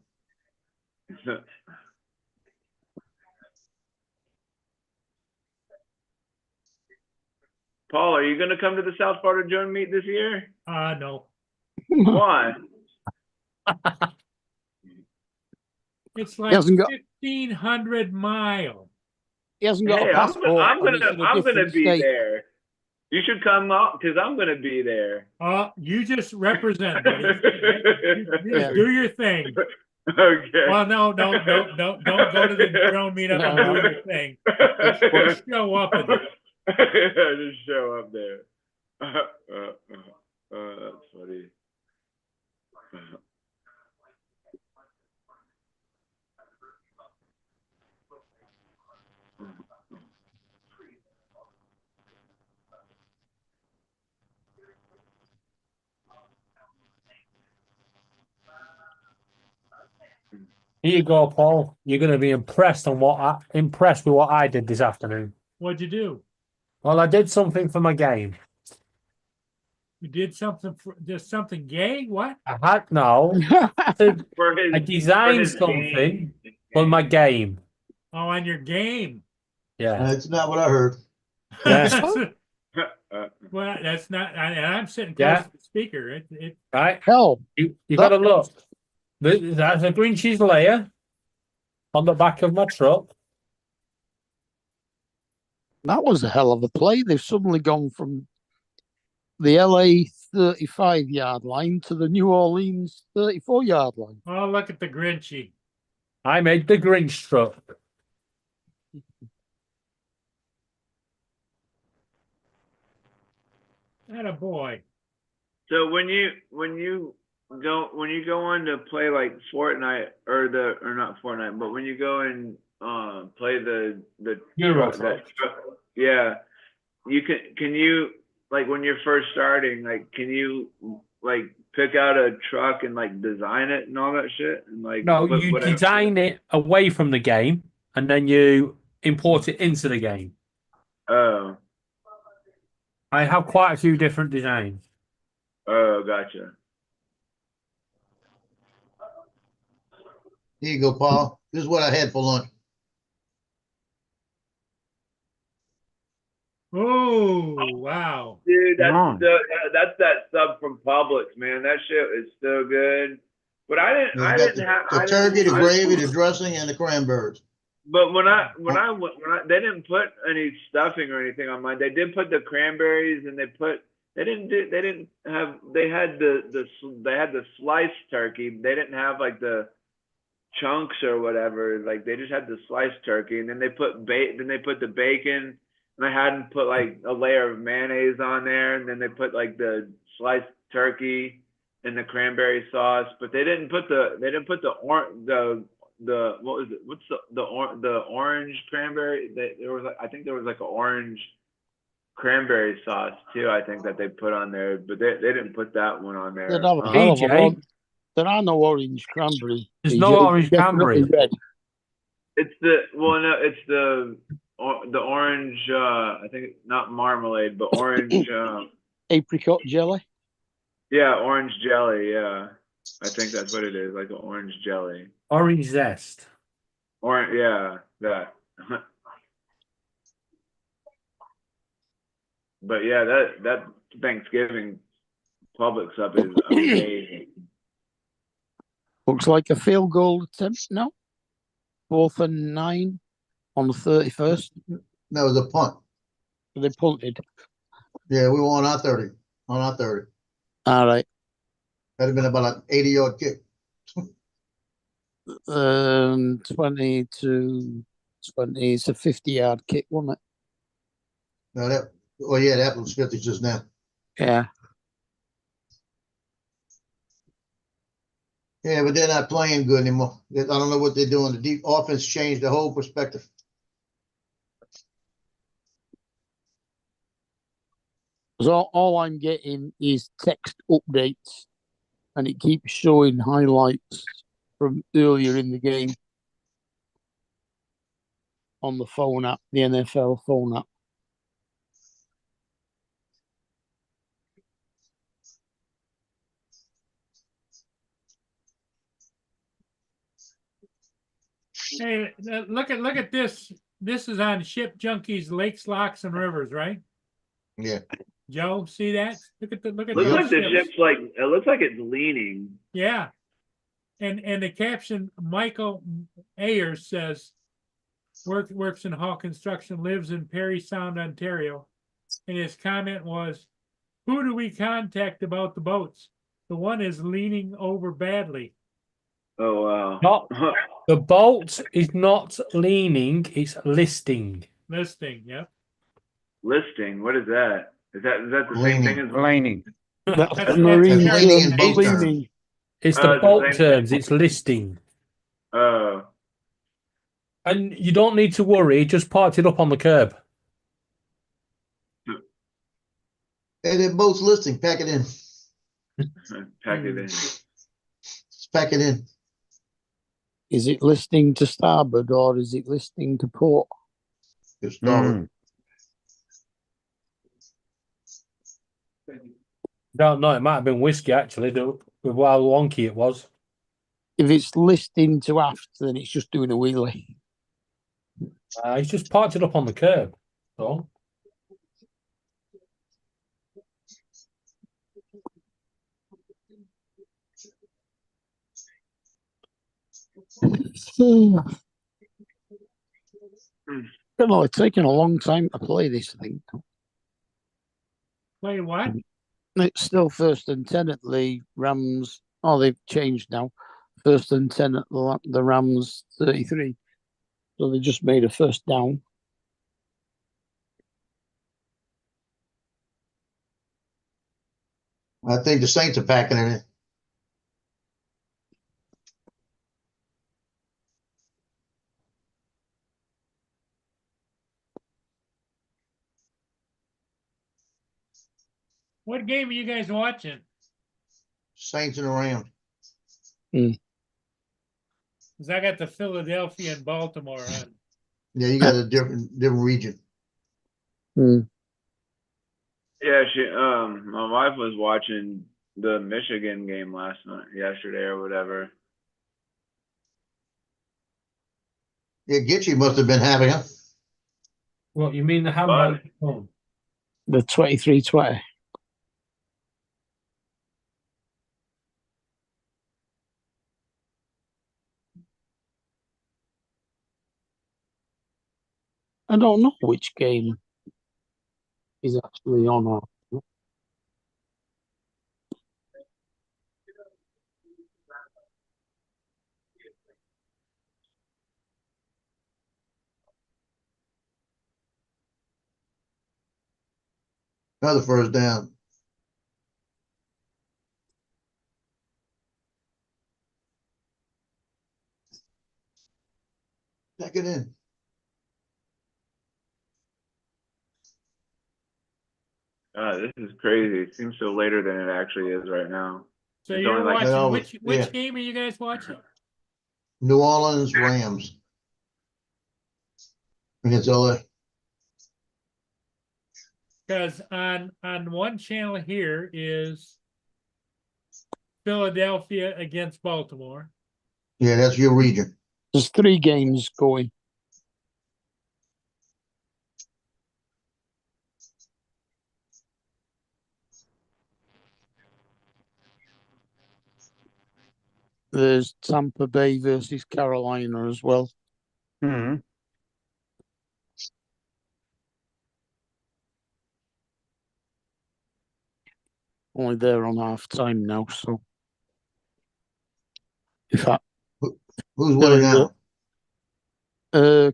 Paul, are you gonna come to the South Florida Joan meet this year? No. Why? It's like 1,500 miles. He hasn't got Hey, a passport. I'm and it's in a gonna different be state. there. You should come up because I'm gonna be there. You just represent, buddy. You Yeah. do your thing. Okay. Well, no, don't go to the drone meetup and do your thing. Just show up and Just show up there. That's funny. Here you go, Paul. You're going to be impressed with what I did this afternoon. What'd you do? Well, I did something for my game. You did something just something gay? What? I had I designed something for my game. Oh, on your game. Yeah. That's not what I heard. Yeah. Well, that's not. And I'm sitting close to the speaker. Right. Hell, You got to look. That's a green cheese layer on the back of my truck. that was a hell of a play. They've suddenly gone from the LA 35-yard line to the New Orleans 34-yard line. Oh, look at the Grinchy. I made the Grinch truck. Atta boy. So when you go on to play like Fortnite or not Fortnite, but when you go and play the Euro that, yeah, you can you like when you're first starting, like can you like pick out a truck and like design it and all that shit and like No, put you whatever- design it away from the game and then you import it into the game. Oh, I have quite a few different designs. oh, gotcha. Here you go, Paul. This is what I had for lunch. Oh, wow. Dude, Nice. that's that sub from Publix, man. That shit is so good. But I You got didn't have the turkey, the gravy, the dressing, and the cranberries. But when I they didn't put any stuffing or anything on mine. They did put the cranberries and they didn't have they had the sliced turkey. They didn't have like the chunks or whatever. Like they just had the sliced turkey, and then they put the bacon, and I hadn't put like a layer of mayonnaise on there, and then they put like the sliced turkey and the cranberry sauce, but they didn't put the what was it? What's the orange cranberry? I think there was like an orange cranberry sauce too. I think that they put on there, but they didn't put that one on there. They'd have a hell of a PJ? lot. There are no orange cranberry. There's PJ. no orange Definitely cranberry. red. It's the orange. I think not marmalade, but orange. Apricot jelly. Yeah, orange jelly. Yeah, I think that's what it is, like an orange jelly. Orange zest. Orange, yeah, that. But yeah, that Thanksgiving Publix up is amazing. Looks like a field goal attempt now. 4th and 9 on the 31st. That was a punt. They punted. Yeah, we were on our 30. On our 30. All right. That'd have been about an 80-yard kick. 20 to 20. It's a 50-yard kick, wasn't it? No, that was 50 just now. Yeah. Yeah, but they're not playing good anymore. I don't know what they're doing. The deep offense changed the whole perspective. So all I'm getting is text updates, and it keeps showing highlights from earlier in the game on the phone app, the NFL phone app. Hey, look at this. This is on Ship Junkies, Lakes, Locks, and Rivers, right? Yeah. Joe, see that? Look at Looks those like the ships. ship's like it looks like it's leaning. Yeah. And the caption, Michael Ayers says, works in Hall Construction, lives in Perry Sound, Ontario. And his comment was, who do we contact about the boats? The one is leaning over badly. Oh wow. Not the bolt is not leaning, it's listing. Listing, yep. Listing. What is that? Is that the same thing as Leaning. That's That's- marine that's leaning term, in boat terms. leaning. It's Oh, the it's the bolt same terms, thing. it's listing. Oh. And you don't need to worry, just parked it up on the curb. Hey, their boat's listing. Pack it in. Pack it in. Just pack it in. Is it listing to starboard or is it listing to port? Just starboard. Don't know, it might have been whiskey actually, with how wonky it was. If it's listing to aft, then it's just doing a wheelie. He's just parked it up on the curb. So don't know, it's taking a long time to play this thing. Play what? It's still 1st and 10 at the Rams. Oh, they've changed now. 1st and 10 at the Rams 33. So they just made a first down. I think the Saints are packing it in. What game are you guys watching? Saints and the Rams. Cause I got the Philadelphia and Baltimore on. Yeah, you got a different region. Mm. Yeah, my wife was watching the Michigan game yesterday or whatever. Yeah, Gitchy must have been having it. What you mean the handbag? Oh. The 23-20. I don't know which game is actually on or Another first down. Check it in. This is crazy. It seems so later than it actually is right now. So It's you're only like- watching, No, which yeah. game are you guys watching? New Orleans Rams against LA. Cause on one channel here is Philadelphia against Baltimore. Yeah, that's your region. there's 3 games going. There's Tampa Bay versus Carolina as well. Hmm. Only they're on half time now, so in fact, Who's winning now?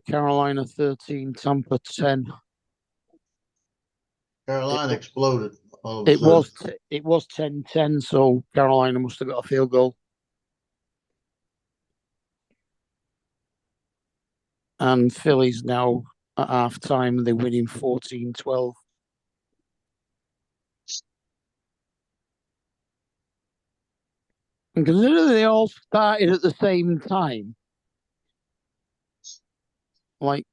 Carolina 13, Tampa 10. Carolina exploded. All of a It sudden. was 10-10, so Carolina must have got a field goal. And Philly's now at half time, they're winning 14-12. And considering they all started at the same time, like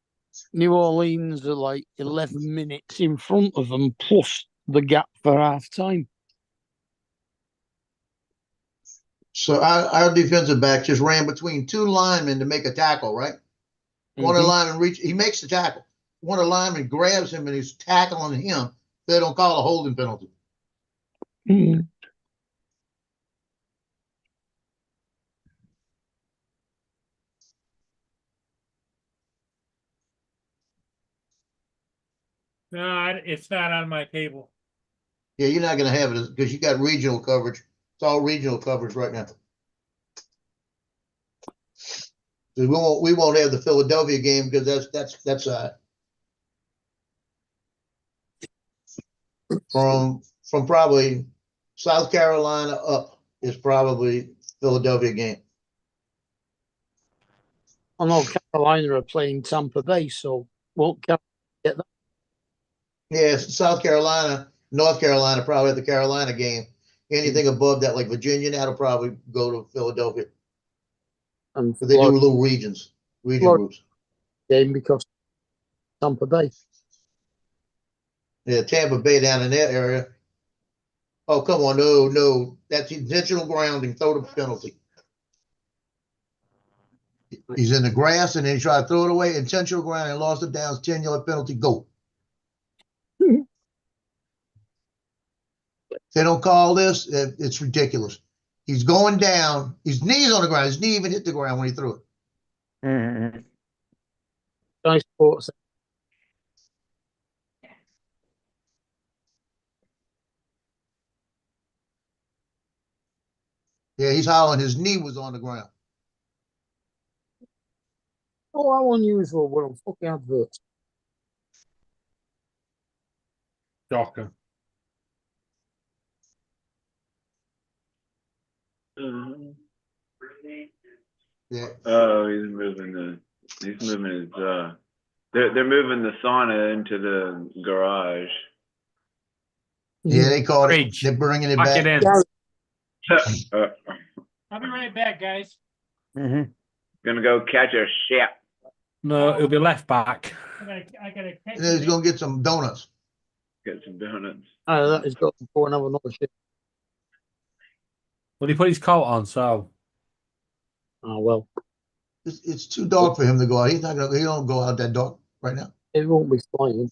New Orleans are like 11 minutes in front of them, plus the gap for half time. So our defensive back just ran between 2 linemen to make a tackle, right? One of the linemen he makes the tackle. One of the linemen grabs him and he's tackling him. They don't call a holding penalty. Mm-hmm. No, it's not on my cable. Yeah, you're not going to have it because you got regional coverage. It's all regional coverage right now. We won't have the Philadelphia game because that's from probably South Carolina up is probably Philadelphia game. I know Carolina are playing Tampa Bay, so won't Carolina get that? Yeah, South Carolina, North Carolina probably at the Carolina game. Anything above that, like Virginia, that'll probably go to Philadelphia. And But they do little region groups. Game because Tampa Bay. Yeah, Tampa Bay down in that area. Oh, come on. No. That's intentional grounding. Throw the penalty. He's in the grass and then he tried to throw it away. Intentional grounding, lost it down. 10-yard penalty. Go. They don't call this. It's ridiculous. He's going down. His knee's on the ground. His knee even hit the ground when he threw it. Hmm. Nice sports. Yeah, he's hollering. His knee was on the ground. Oh, how unusual. What a fucking advert. Shocker. Yeah. Oh, he's moving his they're moving the sauna into the garage. Yeah, they called it. Bridge. They're bringing it Pack back. it in. I'll be right back, guys. Mhm. Gonna go catch a ship. No, it'll be left back. I gotta catch And then he's it. gonna get some donuts. Get some donuts. That has got to go and have another ship. Well, he put his coat on, so Oh well, It's too dark for him to go out. He's not gonna, he don't go out that dark right now. it won't be flying.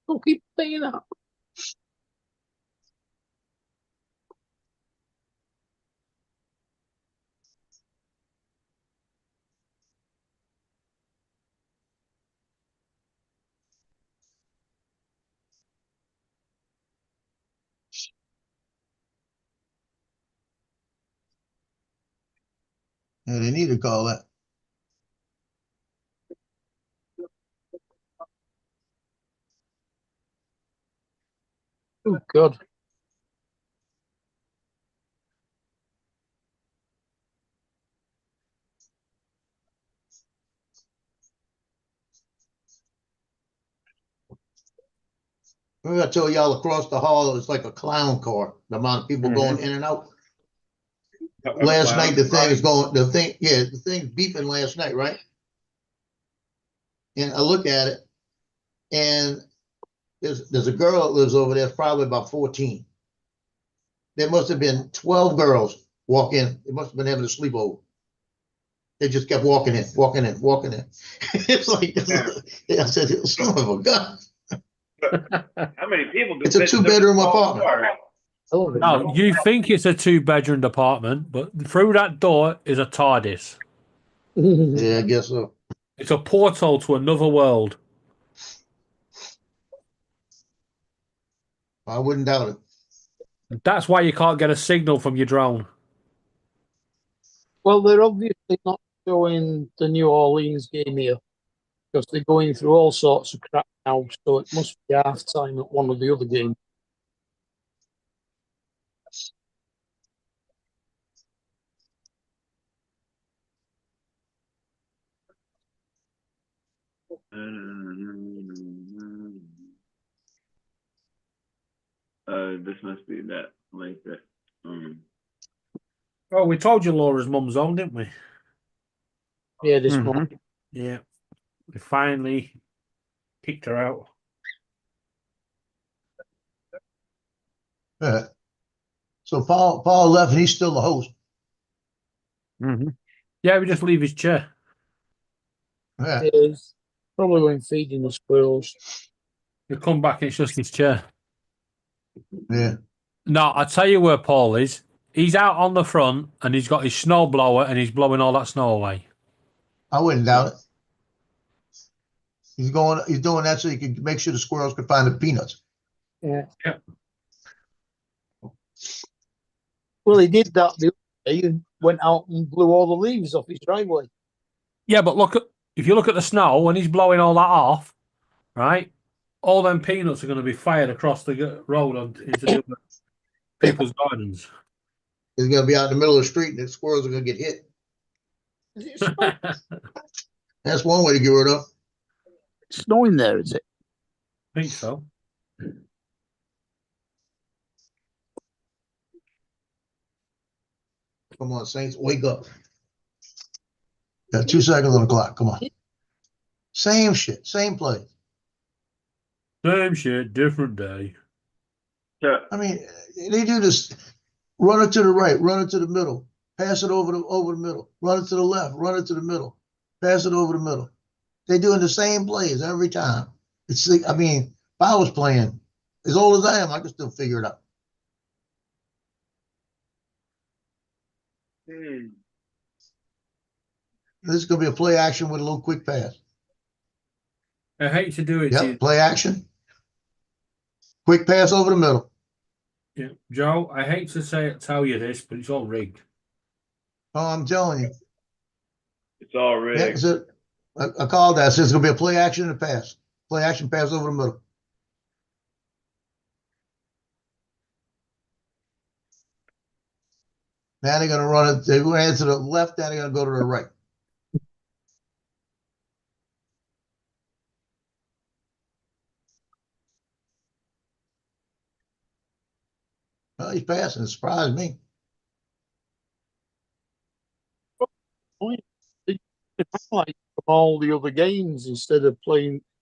Don't keep saying that. Yeah, they need to call that. Oh God. Remember I told y'all across the hall, it's like a clown car, the amount of people going in and out. Last night, the thing's beeping last night, right? And I look at it, and there's a girl that lives over there, probably about 14. There must have been 12 girls walk in. They must have been having a sleepover. They just kept walking in, walking in, walking in. It's like, I said, son of a gun. How many people? It's a two-bedroom apartment. no, you think it's a 2-bedroom apartment, but through that door is a TARDIS. Yeah, I guess so. It's a portal to another world. I wouldn't doubt it. That's why you can't get a signal from your drone. Well, they're obviously not showing the New Orleans game here because they're going through all sorts of crap now. So it must be half time at one of the other games. This must be that, like that. Oh, we told you Laura's mum's home, didn't we? Yeah, this Mhm. morning. Yeah. We finally picked her out. Yeah. So Paul left, and he's still the host. Mhm. Yeah, we just leave his chair. Yeah. Is probably going feeding the squirrels. You come back and it's just his chair. Yeah. No, I tell you where Paul is. He's out on the front and he's got his snow blower and he's blowing all that snow away. I wouldn't doubt it. He's doing that so he can make sure the squirrels can find the peanuts. Yeah. Yeah. Well, he did that the other day. He went out and blew all the leaves off his driveway. Yeah, but if you look at the snow when he's blowing all that off, right? All them peanuts are going to be fired across the road into the other people's gardens. He's gonna be out in the middle of the street, and the squirrels are gonna get hit. That's one way to get rid of. It's snowing there, is it? I think so. Come on, Saints, wake up. Got 2 seconds on the clock. Come on. Same shit, same play. Same shit, different day. I mean, they do this. Run it to the right, run it to the middle, pass it over the middle, run it to the left, run it to the middle, pass it over the middle. They're doing the same plays every time. It's like, I mean, if I was playing as old as I am, I could still figure it out. This is gonna be a play action with a little quick pass. I hate to do it. Yep, play action. Quick pass over the middle. Yeah, Joe, I hate to tell you this, but it's all rigged. Oh, I'm telling you. It's all Yeah, rigged. so I called that. It says it's gonna be a play action and a pass. Play action, pass over the middle. Now they're gonna run it. They ran to the left. Now they're gonna go to the right. he's passing. It surprised me. It highlights from all the other games instead of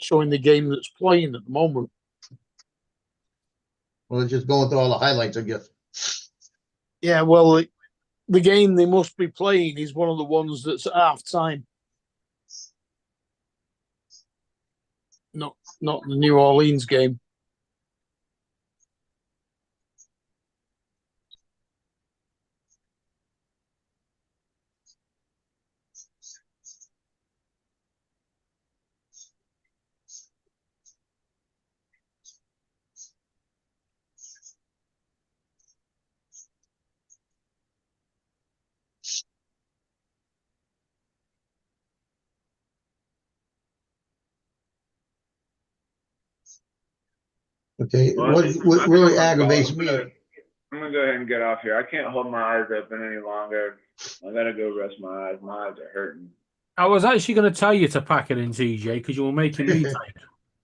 showing the game that's playing at the moment. Well, it's just going through all the highlights, I guess. Yeah, well, the game they must be playing is one of the ones that's at half time. Not the New Orleans game. Okay, Well, what really aggravates me, I'm gonna go ahead and get off here. I can't hold my eyes open any longer. I gotta go rest my eyes. My eyes are hurting. I was actually going to tell you to pack it in, TJ, because you were making me take.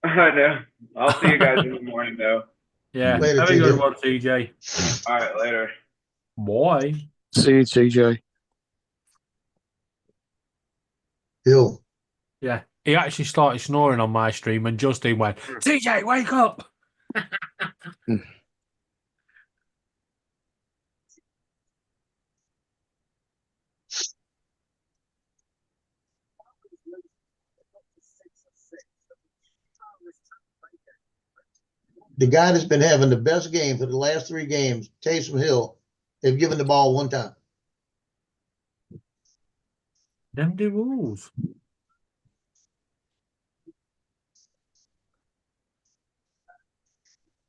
I know. I'll see you guys in the morning, though. Yeah, Later, very good TJ. one, TJ. All right, later. Boy. See you, TJ. Hill. Yeah, he actually started snoring on my stream, and Justin went, TJ, wake up! The guy that's been having the best game for the last 3 games, Taysom Hill, they've given the ball 1 time. Them the rules.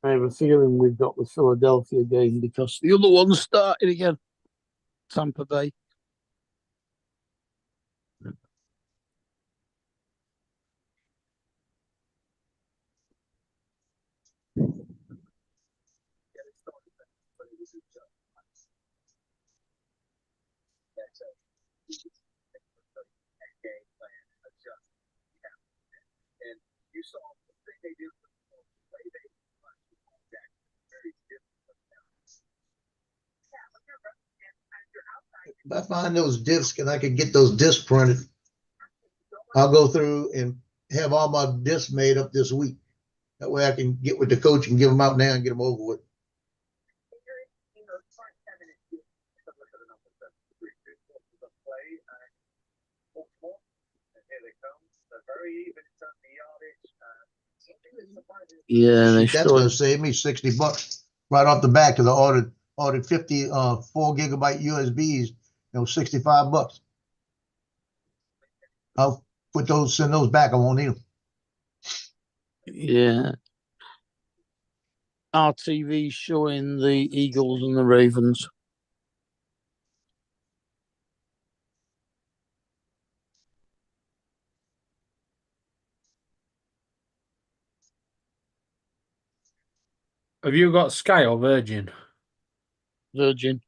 I have a feeling we've got the Philadelphia game because the other one's starting again. Tampa Bay. If I find those discs and I can get those discs printed, I'll go through and have all my discs made up this week. That way I can get with the coach and give them out now and get them over with. Yeah, they That's gonna should. save me $60 right off the bat because I ordered 50 4 GB USBs. It was $65. I'll send those back. I won't need them. Yeah. Our TV showing the Eagles and the Ravens. Have you got Sky or Virgin? Virgin.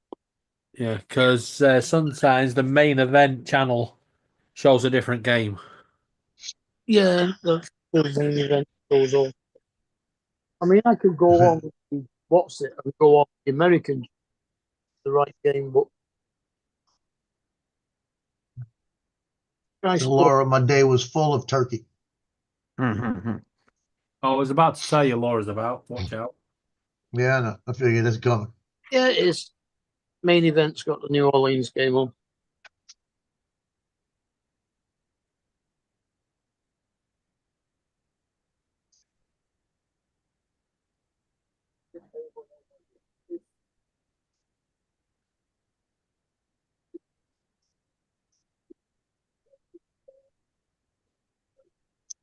Yeah, because sometimes the main event channel shows a different game. Yeah, the main event goes on. I mean, I could go on what's it and go on the American, the right game, but Laura, my day was full of turkey. I was about to say you, Laura's about. Watch out. Yeah, I know. I figured it's coming. yeah, it is. Main event's got the New Orleans game on.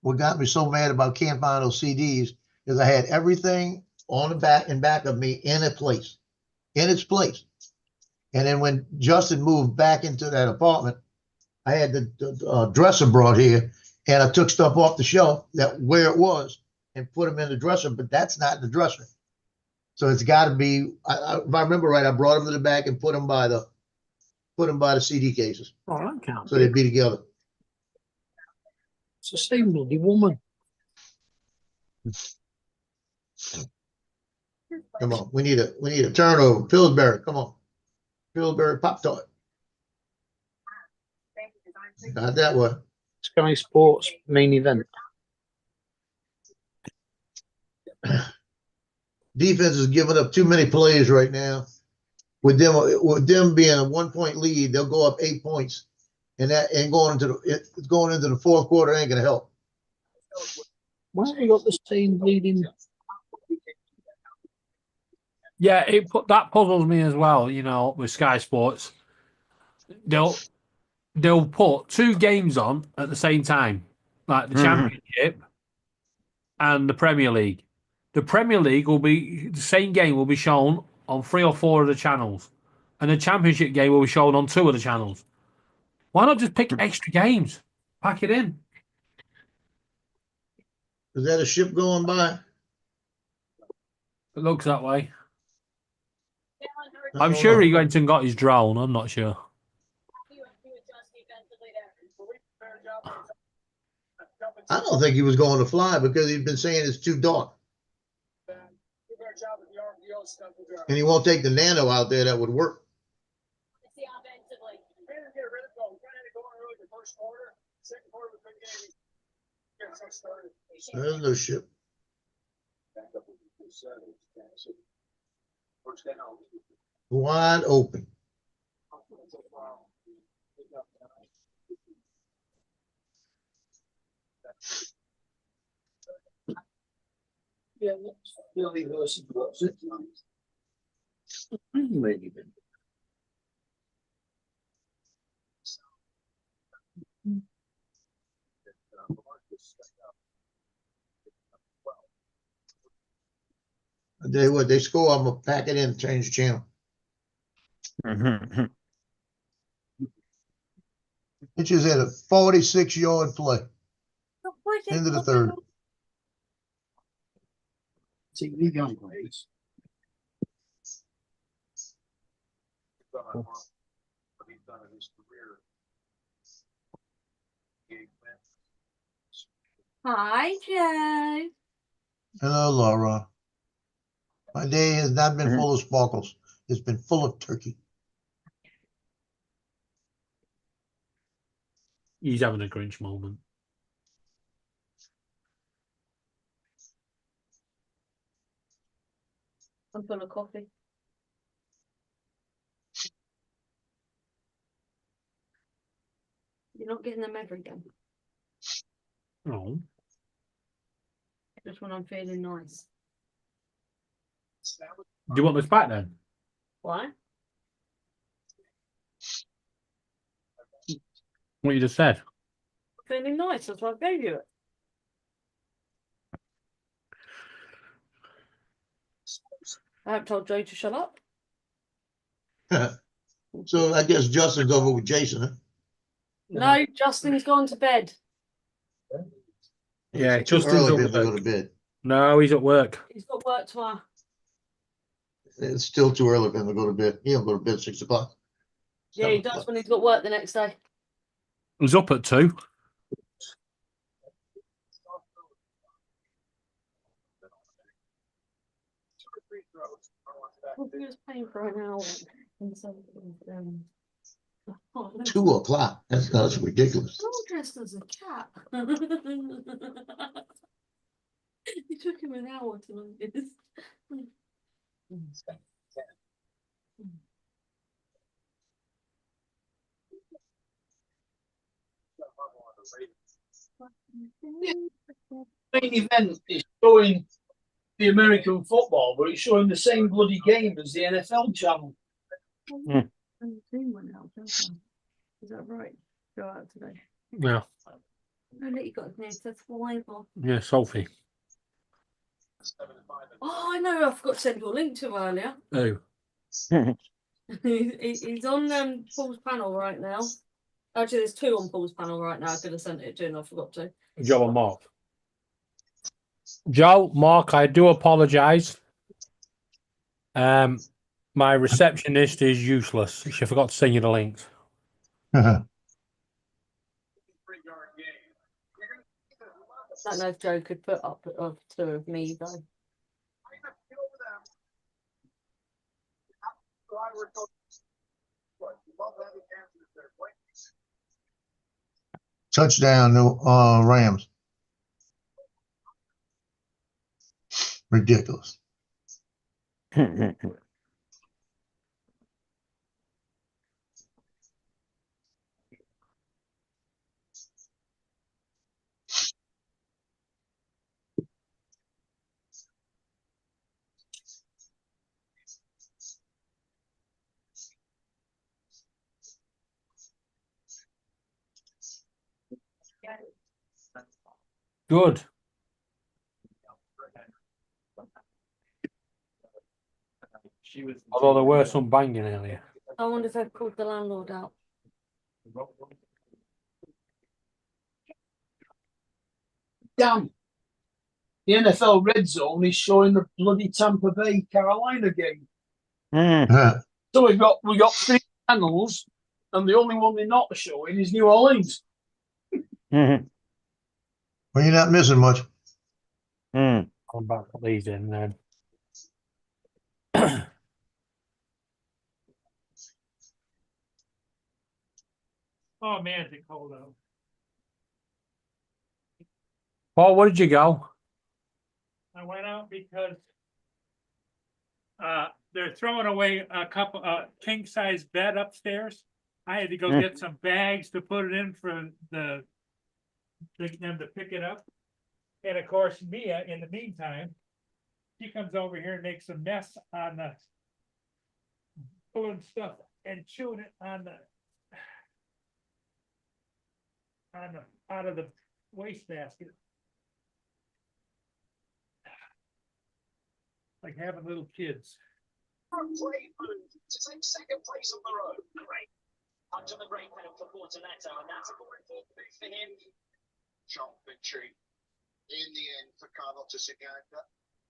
What got me so mad about can't find those CDs is I had everything on the back of me in its place. And then when Justin moved back into that apartment, I had the dresser brought here, and I took stuff off the shelf that where it was and put them in the dresser, but that's not in the dresser. So it's got to be. If I remember right, I brought them to the back and put them by the CD cases, Oh, that can't so they'd be together. It's the same bloody woman. Come on, we need a turnover. Pillsbury, come on. Pillsbury Pop-Tart. Not that one. Sky Sports main event. Defense is giving up too many plays right now. With them being a 1 point lead, they'll go up 8 points, and going into the fourth quarter ain't gonna help. Why have we got the same bleeding? Yeah, that puzzles me as well. You know, with Sky Sports, they'll put 2 games on at the same time, like the Championship and the Premier League. The Premier League the same game will be shown on 3 or 4 of the channels, and the Championship game will be shown on 2 of the channels. Why not just pick extra games? Pack it in. Is that a ship going by? It looks that way. I'm sure he went and got his drone. I'm not sure. I don't think he was going to fly because he's been saying it's too dark. And he won't take the nano out there that would work. There's no ship. Wide open. Yeah, Billy versus what's it? Maybe. They score, I'm gonna pack it in, change the channel. It just had a 46-yard play. Into the third. TV gun plays. Hi, Joe. Hello, Laura. My day has not been full of sparkles. It's been full of turkey. He's having a Grinch moment. I'm full of coffee. You're not getting them every day. Oh. Just when I'm feeling nice. Do you want this back then? Why? What you just said? Feeling nice, that's why I gave you it. I haven't told Joe to shut up. So I guess Justin's over with Jason, huh? No, Justin's gone to bed. Yeah, It's too Justin's early at for him to go work. to bed. No, he's at work. He's got work tomorrow. It's still too early for him to go to bed. He'll go to bed at 6 o'clock. Yeah, he does when he's got work the next day. He's up at 2. He was paying for an hour. And so, 2 o'clock. That's ridiculous. I'm all dressed as a cat. It took him an hour to like this. Main event is showing the American football, but it's showing the same bloody game as the NFL channel. And the team went out, don't they? Is that right? Go out today. Yeah. I bet you got near to 5 or. Yeah, Sophie. Oh, I know. I forgot to send you a link to earlier. Oh. He's on Paul's panel right now. Actually, there's 2 on Paul's panel right now. I could have sent it to him. I forgot to. Joe and Mark. Joe, Mark, I do apologise. My receptionist is useless. She forgot to send you the links. I don't know if Joe could put up 2 of me though. Touchdown, Rams. Ridiculous. Good. Although there were some banging earlier. I wonder if they've called the landlord out. Damn. The NFL Red Zone is showing the bloody Tampa Bay Carolina game. Yeah. So we got 3 channels, and the only one they're not showing is New Orleans. Well, you're not missing much. I'm back to these in then. Oh man, it's cold out. Paul, where did you go? I went out because they're throwing away a couple king size bed upstairs. I had to go get some bags to put it in for them to pick it up. And of course, Mia, in the meantime, she comes over here and makes a mess on the pulling stuff and chewing it on the out of the wastebasket. Like having little kids. Great move to take second place on the road. Great. Under the brake pedal for Fortunato, and that's a great move for him. Sharp victory in the end for Carlota Ciganda.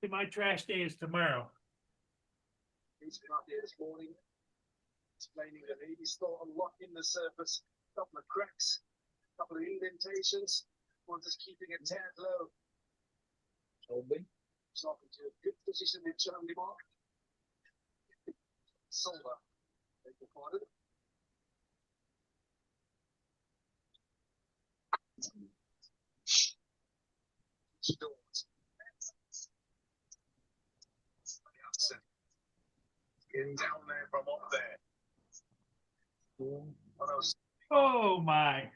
My trash day is tomorrow. He's been up here this morning explaining that he's thought of locking the surface, a couple of cracks, a couple of indentations, one just keeping it tad low. Toby. He's off into a good position in Germany, Mark. Silver. Beg your pardon. Getting down there from up there. Oh my.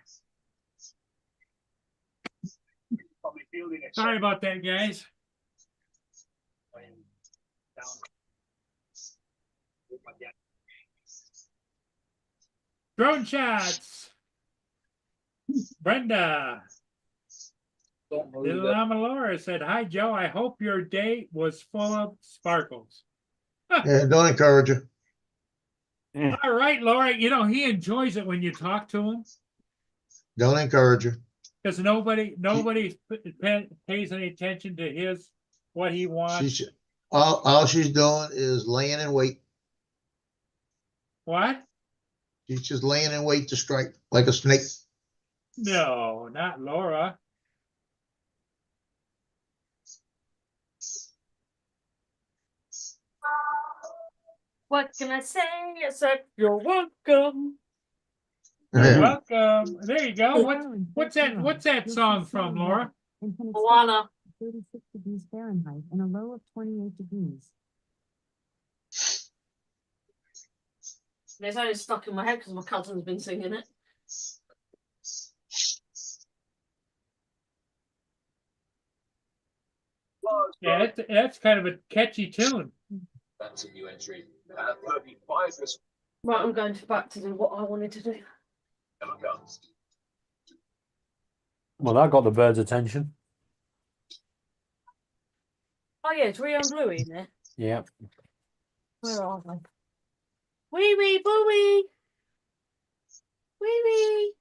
Probably fielding it. Sorry about that, guys. Drone shots. Brenda. Little Amalora said, "Hi, Joe. I hope your day was full of sparkles." Yeah, don't encourage her. All right, Laura. You know, he enjoys it when you talk to him Don't encourage her. because nobody pays any attention to what he wants. She's all she's doing is laying in wait. What? She's just laying in wait to strike like a snake. No, not Laura. What can I say? Except you're welcome. You're welcome. There you go. What's that song from, Laura? Moana. 36 degrees Fahrenheit and a low of 28 degrees. It's only stuck in my head because my cousin's been singing it. Yeah, that's kind of a catchy tune. That's a new entry. 35 this Right, I'm going back to do what I wanted to do. comes. Well, that got the birds' attention. Oh yeah, it's Rio and Bluey in there. Yeah. Where are they? Wee wee booey. Wee wee.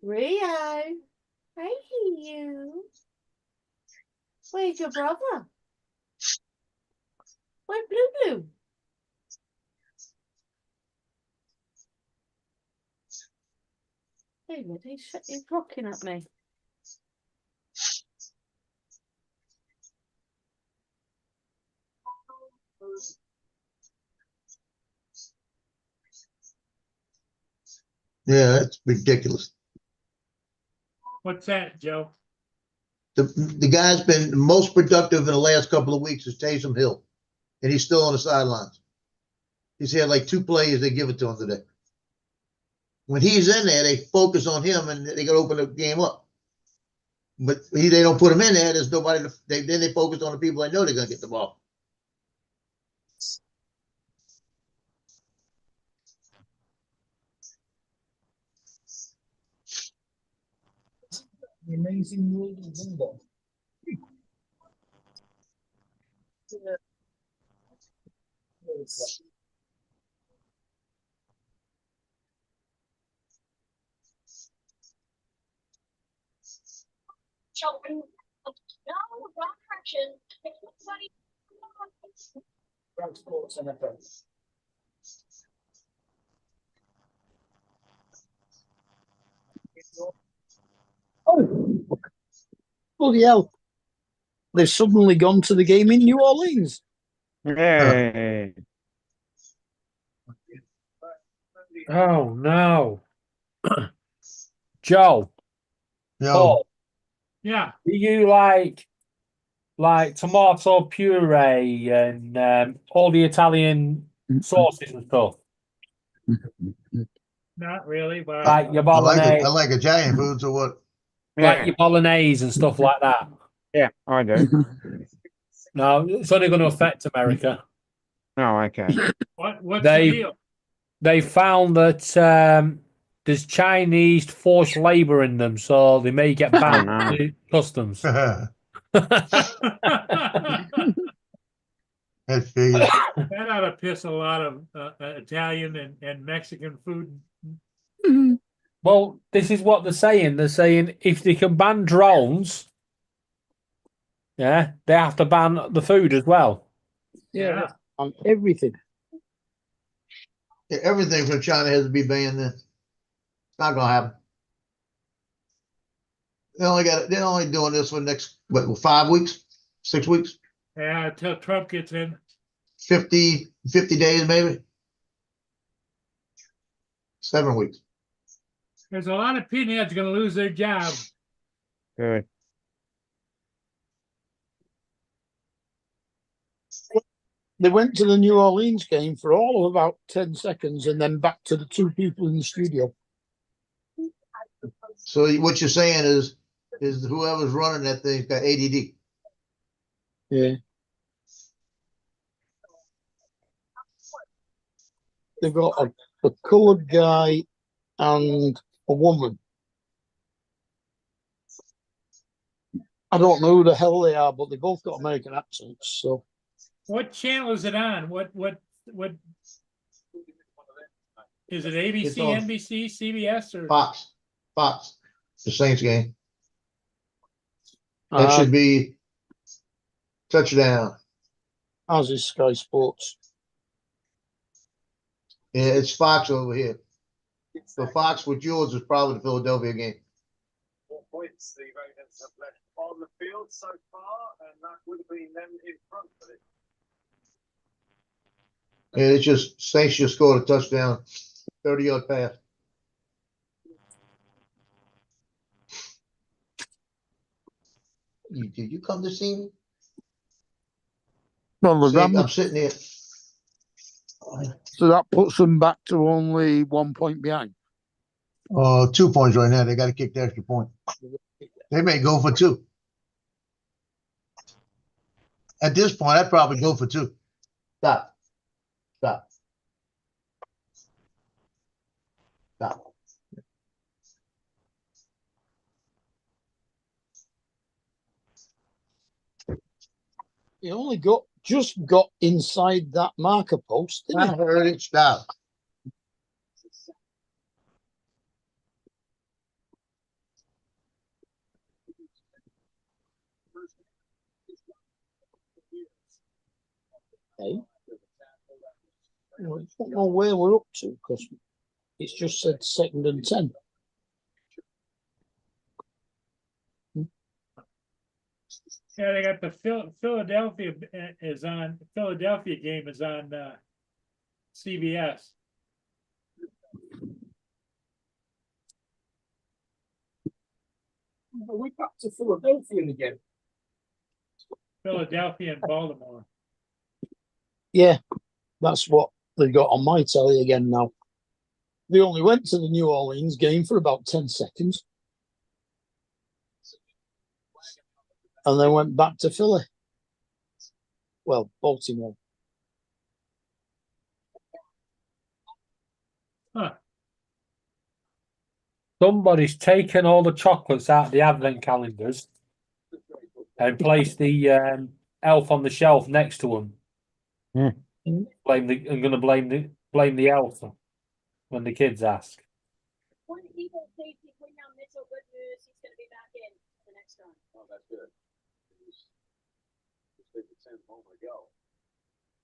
Rio. Hey you. Where's your brother? Where's Blue Blue? David, he's looking at me. Yeah, that's ridiculous. What's that, Joe? The guy's been the most productive in the last couple of weeks is Taysom Hill, and he's still on the sidelines. He's had like 2 plays, they give it to him today. When he's in there, they focus on him and they gotta open the game up. But they don't put him in there, there's nobody then they focus on the people that know they're gonna get the ball. The amazing world of Gumball. Sports NFL. Oh, bloody hell. They've suddenly gone to the game in New Orleans. Yeah. Oh no. Joe, You know, Paul, Yeah, do you like tomato puree and all the Italian sauces and stuff? not really, but Like your I bolognese, like Italian food, so what? like Yeah. your bolognese and stuff like that. Yeah, I do. No, it's only going to affect America. Oh, okay. what's They- the deal? They found that there's Chinese forced labor in them, so they may get banned no. to customs. That figures. That ought to piss a lot of Italian and Mexican food. Well, this is what they're saying. They're saying if they can ban drones, yeah, they have to ban the food as well. Yeah. On everything. Yeah, everything from China has to be banned then. It's not gonna happen. They're only doing this for the next, 5 weeks, 6 weeks, Yeah, until Trump gets in. 50 days maybe. 7 weeks. There's a lot of pinheads going to lose their job. Good. They went to the New Orleans game for all of about 10 seconds and then back to the 2 people in the studio. So what you're saying is whoever's running that thing's got ADD. Yeah. They've got a coloured guy and a woman. I don't know who the hell they are, but they both got American accents. So What channel is it on? What is it? ABC, It's on NBC, CBS, or Fox, the Saints game. That should be touchdown. as is Sky Sports. Yeah, it's Fox over here. So Fox with yours is probably the Philadelphia game. 4 points the Ravens have left on the field so far, and that would have been them in front of it. And it's just Saints just scored a touchdown, 30-yard pass. Did you come to see me? Well, the See, Rams, I'm sitting here. so that puts them back to only 1 point behind. 2 points right now. They got to kick the extra point. They may go for 2. At this point, I'd probably go for 2. Stop. He only just got inside that marker post, didn't I he? heard it. Stop. Okay. I don't know where we're up to because it's just said 2nd and 10. yeah, they got the Philadelphia game is on CBS. We're back to Philadelphia again. Philadelphia and Baltimore. Yeah, that's what they've got on my telly again now. They only went to the New Orleans game for about 10 seconds. And then went back to Philly. Well, Baltimore. Huh. Somebody's taken all the chocolates out of the advent calendars and placed the elf on the shelf next to them. I'm going to blame the elf when the kids ask. One evil thief between now Mitchell, good news, he's going to be back in the next time. Oh, that's good. They could send home ago.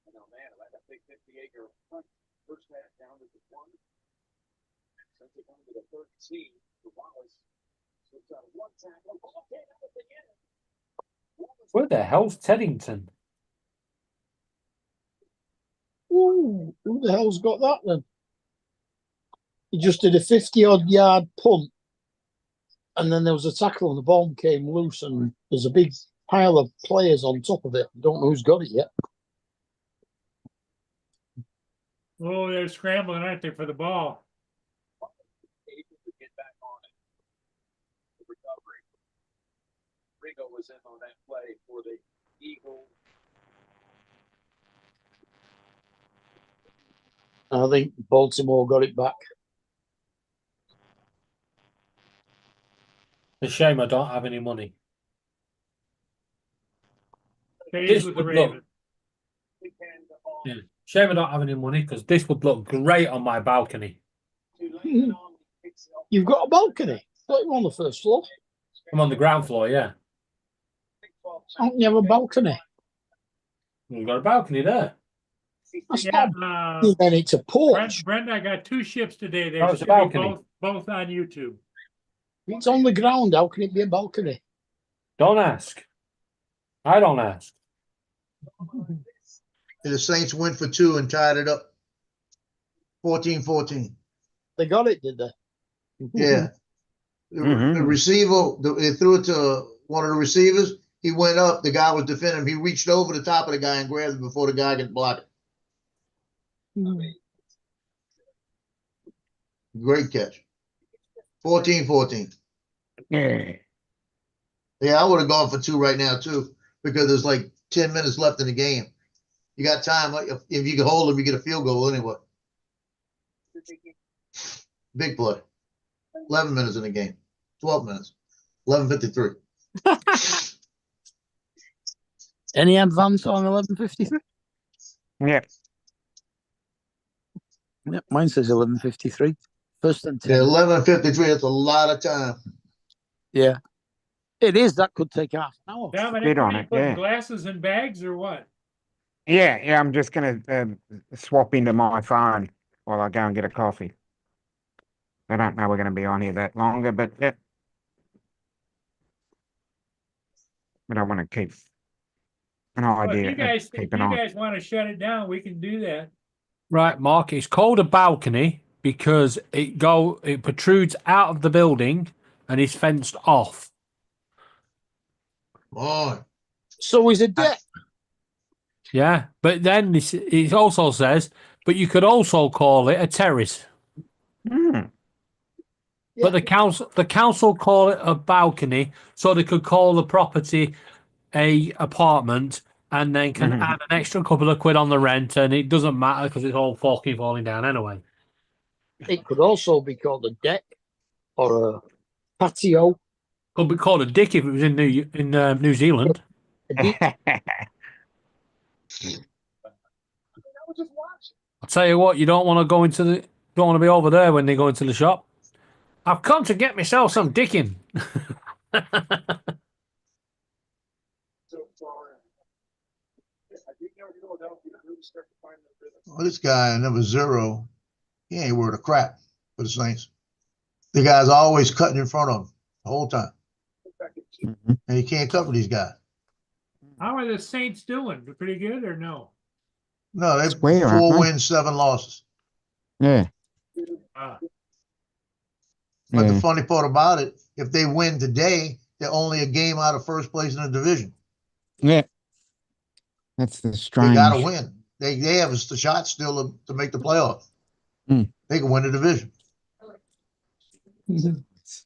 I know, man, like a big 50-acre front, first half down to the 1. Since they come to the 13, the Wallace switched out one tackle. Okay, that was the end. Where the hell's Teddington? Ooh, who the hell's got that then? He just did a 50-odd yard punt. And then there was a tackle and the ball came loose and there's a big pile of players on top of it. Don't know who's got it yet. Oh, they're scrambling, aren't they, for the ball? Able to get back on it. The recovery. Ringo was in on that play for the Eagles. I think Baltimore got it back. It's a shame I don't have any money. Stays with the Ravens. Yeah. Shame I don't have any money because this would look great on my balcony. You've got a balcony? I thought you were on the first floor. I'm on the ground floor, yeah. Don't you have a balcony? We've got a balcony there. That's Yeah, not then it's a porch. Brenda, I got 2 ships today. They Oh, it's a should be balcony. both on YouTube. It's on the ground. How can it be a balcony? Don't ask. I don't ask. The Saints went for 2 and tied it up. 14-14. They got it, did they? Yeah. The receiver, they threw it to one of the receivers. He went up. The guy was defending him. He reached over the top of the guy and grabbed it before the guy could block it. Great catch. 14-14. Yeah. Yeah, I would have gone for 2 right now too, because there's like 10 minutes left in the game. You got time. If you can hold them, you get a field goal anyway. Big play. 11 minutes in the game. 12 minutes. 11:53. Any advance on 11:53? Yep. Yep, mine says 11:53. First and 10. Yeah, 11:53. That's a lot of time. Yeah. It is. That could take half an hour. Dominic, Bid are on you it, putting yeah. glasses in bags or what? Yeah, I'm just going to swap into my phone while I go and get a coffee. I don't know we're going to be on here that longer, but yeah. But I want to keep an Well, idea. if you keep an eye. guys want to shut it down, we can do that. Right, Mark. It's called a balcony because it protrudes out of the building and is fenced off. Boy. So is it deck? Yeah, but then it also says, but you could also call it a terrace. Mm. But the council call it a balcony, so they could call the property a apartment, and then can add an extra couple of quid on the rent, and it doesn't matter because it's all fucking falling down anyway. It could also be called a deck or a patio. Could be called a dick if it was in New Zealand. I'll tell you what, you don't want to be over there when they go into the shop. I've come to get myself some dicking. Well, this guy, number 0, he ain't worth a crap for the Saints. The guy's always cutting in front of him the whole time. And he can't cover these guys. How are the Saints doing? They're pretty good or no? No, they Square, aren't 4 they? wins, 7 losses. Yeah. Ah, But Yeah. the funny part about it, if they win today, they're only a game out of first place in the division. Yeah. That's the They strange. gotta win. They have a shot still to make the playoff. Mm. They can win the division.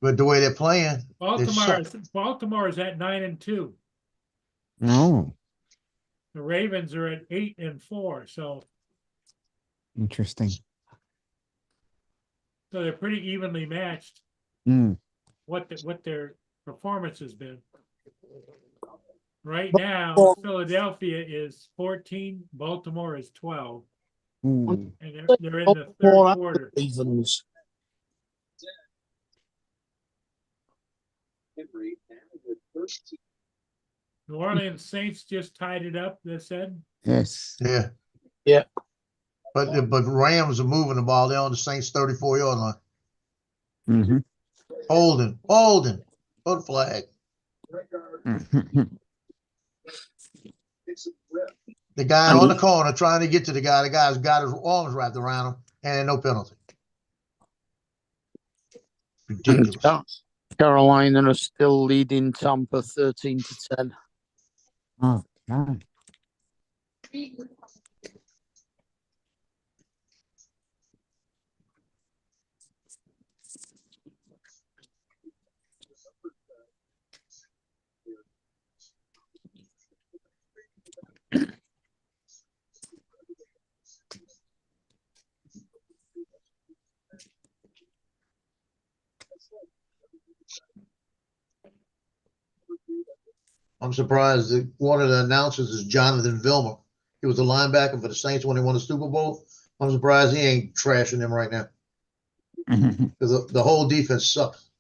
But the way they're playing, they suck. Baltimore is at 9-2. Oh, The Ravens are at 8-4. So interesting. they're pretty evenly matched. Mm. What their performance has been. Right now, Philadelphia is 14, Baltimore is 12, Ooh. and they're in the third quarter. Evens. New Orleans Saints just tied it up, they said. Yes. Yeah. Yeah. But Rams are moving the ball. They're on the Saints 34-yard line. Mm-hmm. Holding. Foot flag. Mm-hmm. The guy on the corner trying to get to the guy. The guy's got his arms wrapped around him, and no penalty. Ridiculous. Carolina are still leading Tampa 13-10. Oh, no. I'm surprised that one of the announcers is Jonathan Vilma. He was a linebacker for the Saints when they won the Super Bowl. I'm surprised he ain't trashing them right now. Because the whole defense sucks.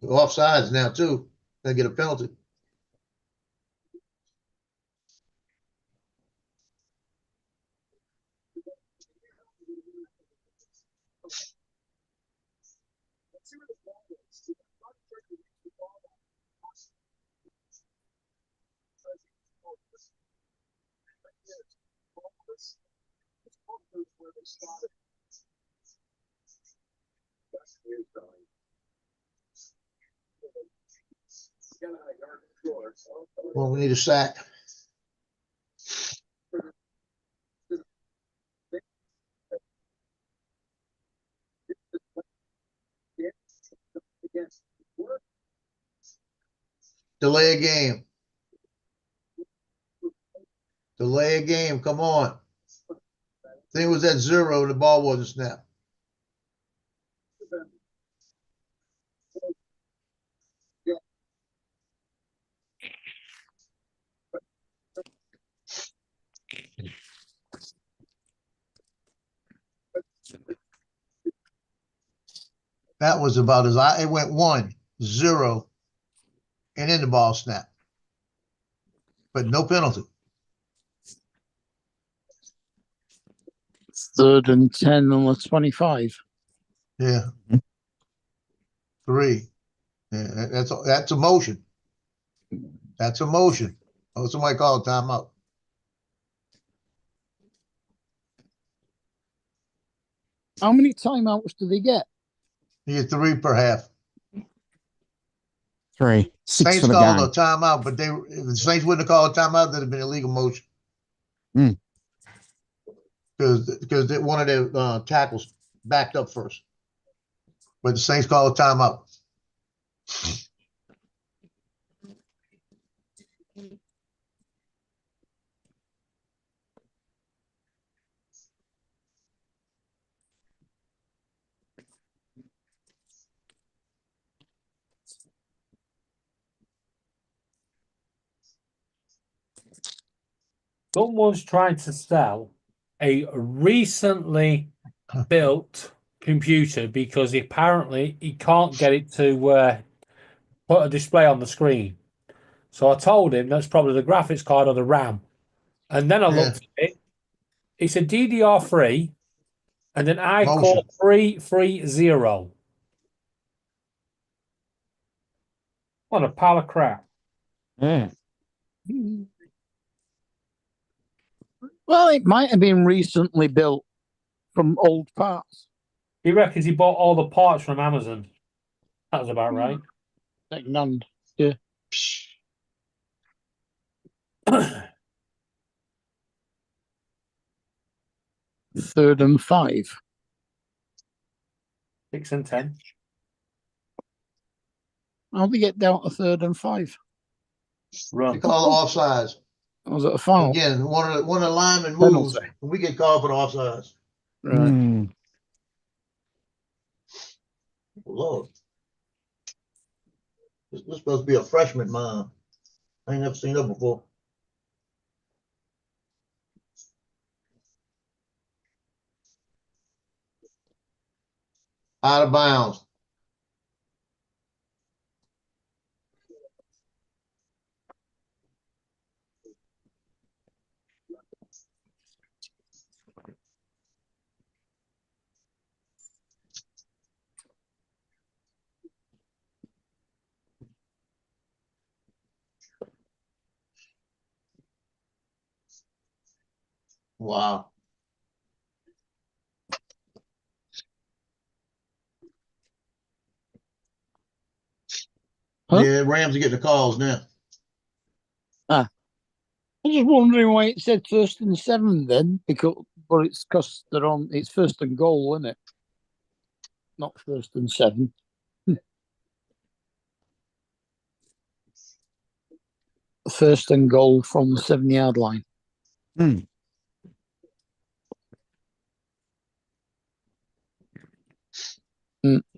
Offsides now, too. They get a penalty. Well, we need a sack. Delay a game. Delay a game. Come on. Thing was at 0. The ball wasn't snapped. That was about it went 1-0, and then the ball snapped. But no penalty. 3rd and 10 on the 25. Yeah. 3. Yeah, that's a motion. That's a motion. Oh, somebody call a timeout. How many timeouts do they get? You get 3 per half. 3. 6 Saints for the called game. a timeout, but if the Saints wouldn't have called a timeout, that'd have been a legal motion. Because one of their tackles backed up first. But the Saints called a timeout. Someone's trying to sell a recently built computer because apparently he can't get it to put a display on the screen. So I told him that's probably the graphics card or the RAM. And then I looked at it. It's a DDR3, and then I call 330. What a pile of crap. Yeah. Well, it might have been recently built from old parts. He reckons he bought all the parts from Amazon. That was about right. Second hand. Yeah. Third and 5. 6 and 10. How'd they get down to 3rd and 5? They Run. call it offsides. Was it a foul? Again, one of the linemen moves, Penalty. and we get called for the offsides. Right. Hmm. Lord. This supposed to be a freshman, mom. I ain't never seen her before. Out of bounds. Wow. Huh? Yeah, Rams are getting the calls now. I'm just wondering why it said 1st and 7 then, but it's because it's 1st and goal, isn't it? Not 1st and 7. 1st and goal from the 7-yard line. Hmm.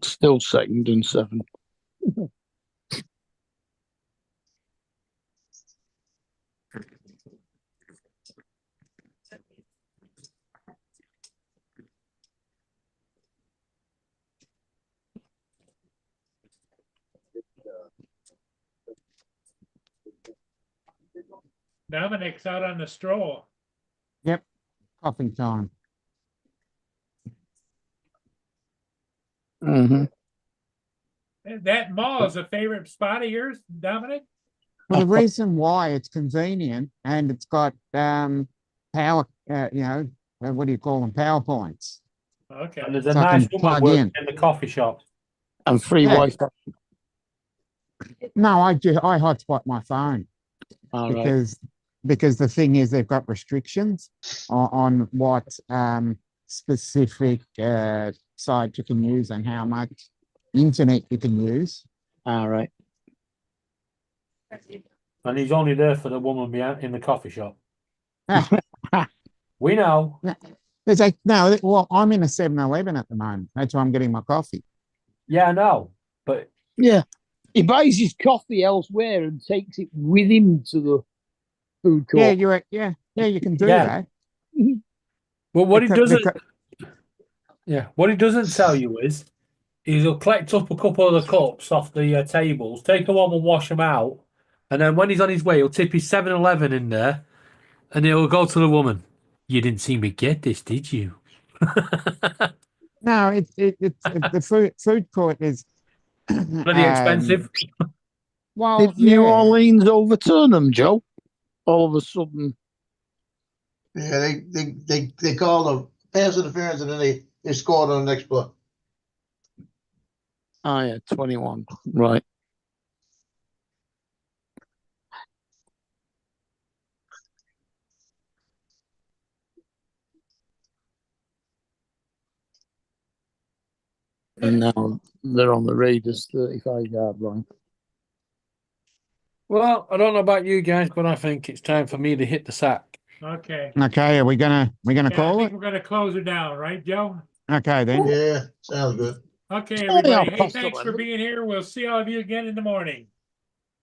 Still 2nd and 7. Dominic's out on the stroll. Coffee time. Mm-hmm. That mall is a favorite spot of yours, Dominic? Well, the reason why it's convenient and it's got power, what do you call them? PowerPoints. Okay. And there's a So I nice can woman plug working in. in the coffee shop. And free Yeah. Wi-Fi. No, I hotspot my phone All right. because the thing is they've got restrictions on what specific site you can use and how much internet you can use. All right. And he's only there for the woman behind in the coffee shop. We know. There's like no, well, I'm in a 7-Eleven at the moment. That's why I'm getting my coffee. Yeah, I know. But Yeah. He buys his coffee elsewhere and takes it with him to the food court. Yeah, you can do Yeah. that. well, what he Because- doesn't because- what he doesn't tell you is he'll collect up a couple of the cups off the tables, take them home and wash them out, and then when he's on his way, he'll tip his 7-Eleven in there, and he'll go to the woman. You didn't see me get this, did you? No, it's the food court is Bloody expensive. Well, Did New yeah. Orleans overturn them, Joe? All of a sudden. Yeah, they called a pass interference and then they scored on the next play. Oh, yeah, 21. Right. And now they're on the Raiders 35-yard line. Well, I don't know about you guys, but I think it's time for me to hit the sack. Okay. Okay, are we gonna I call think it? we're gonna close it down, right, Joe? Okay then. Yeah, sounds good. Okay, Oh, yeah, everybody. Hey, Pastor thanks for Leonard. being here. We'll see all of you again in the morning.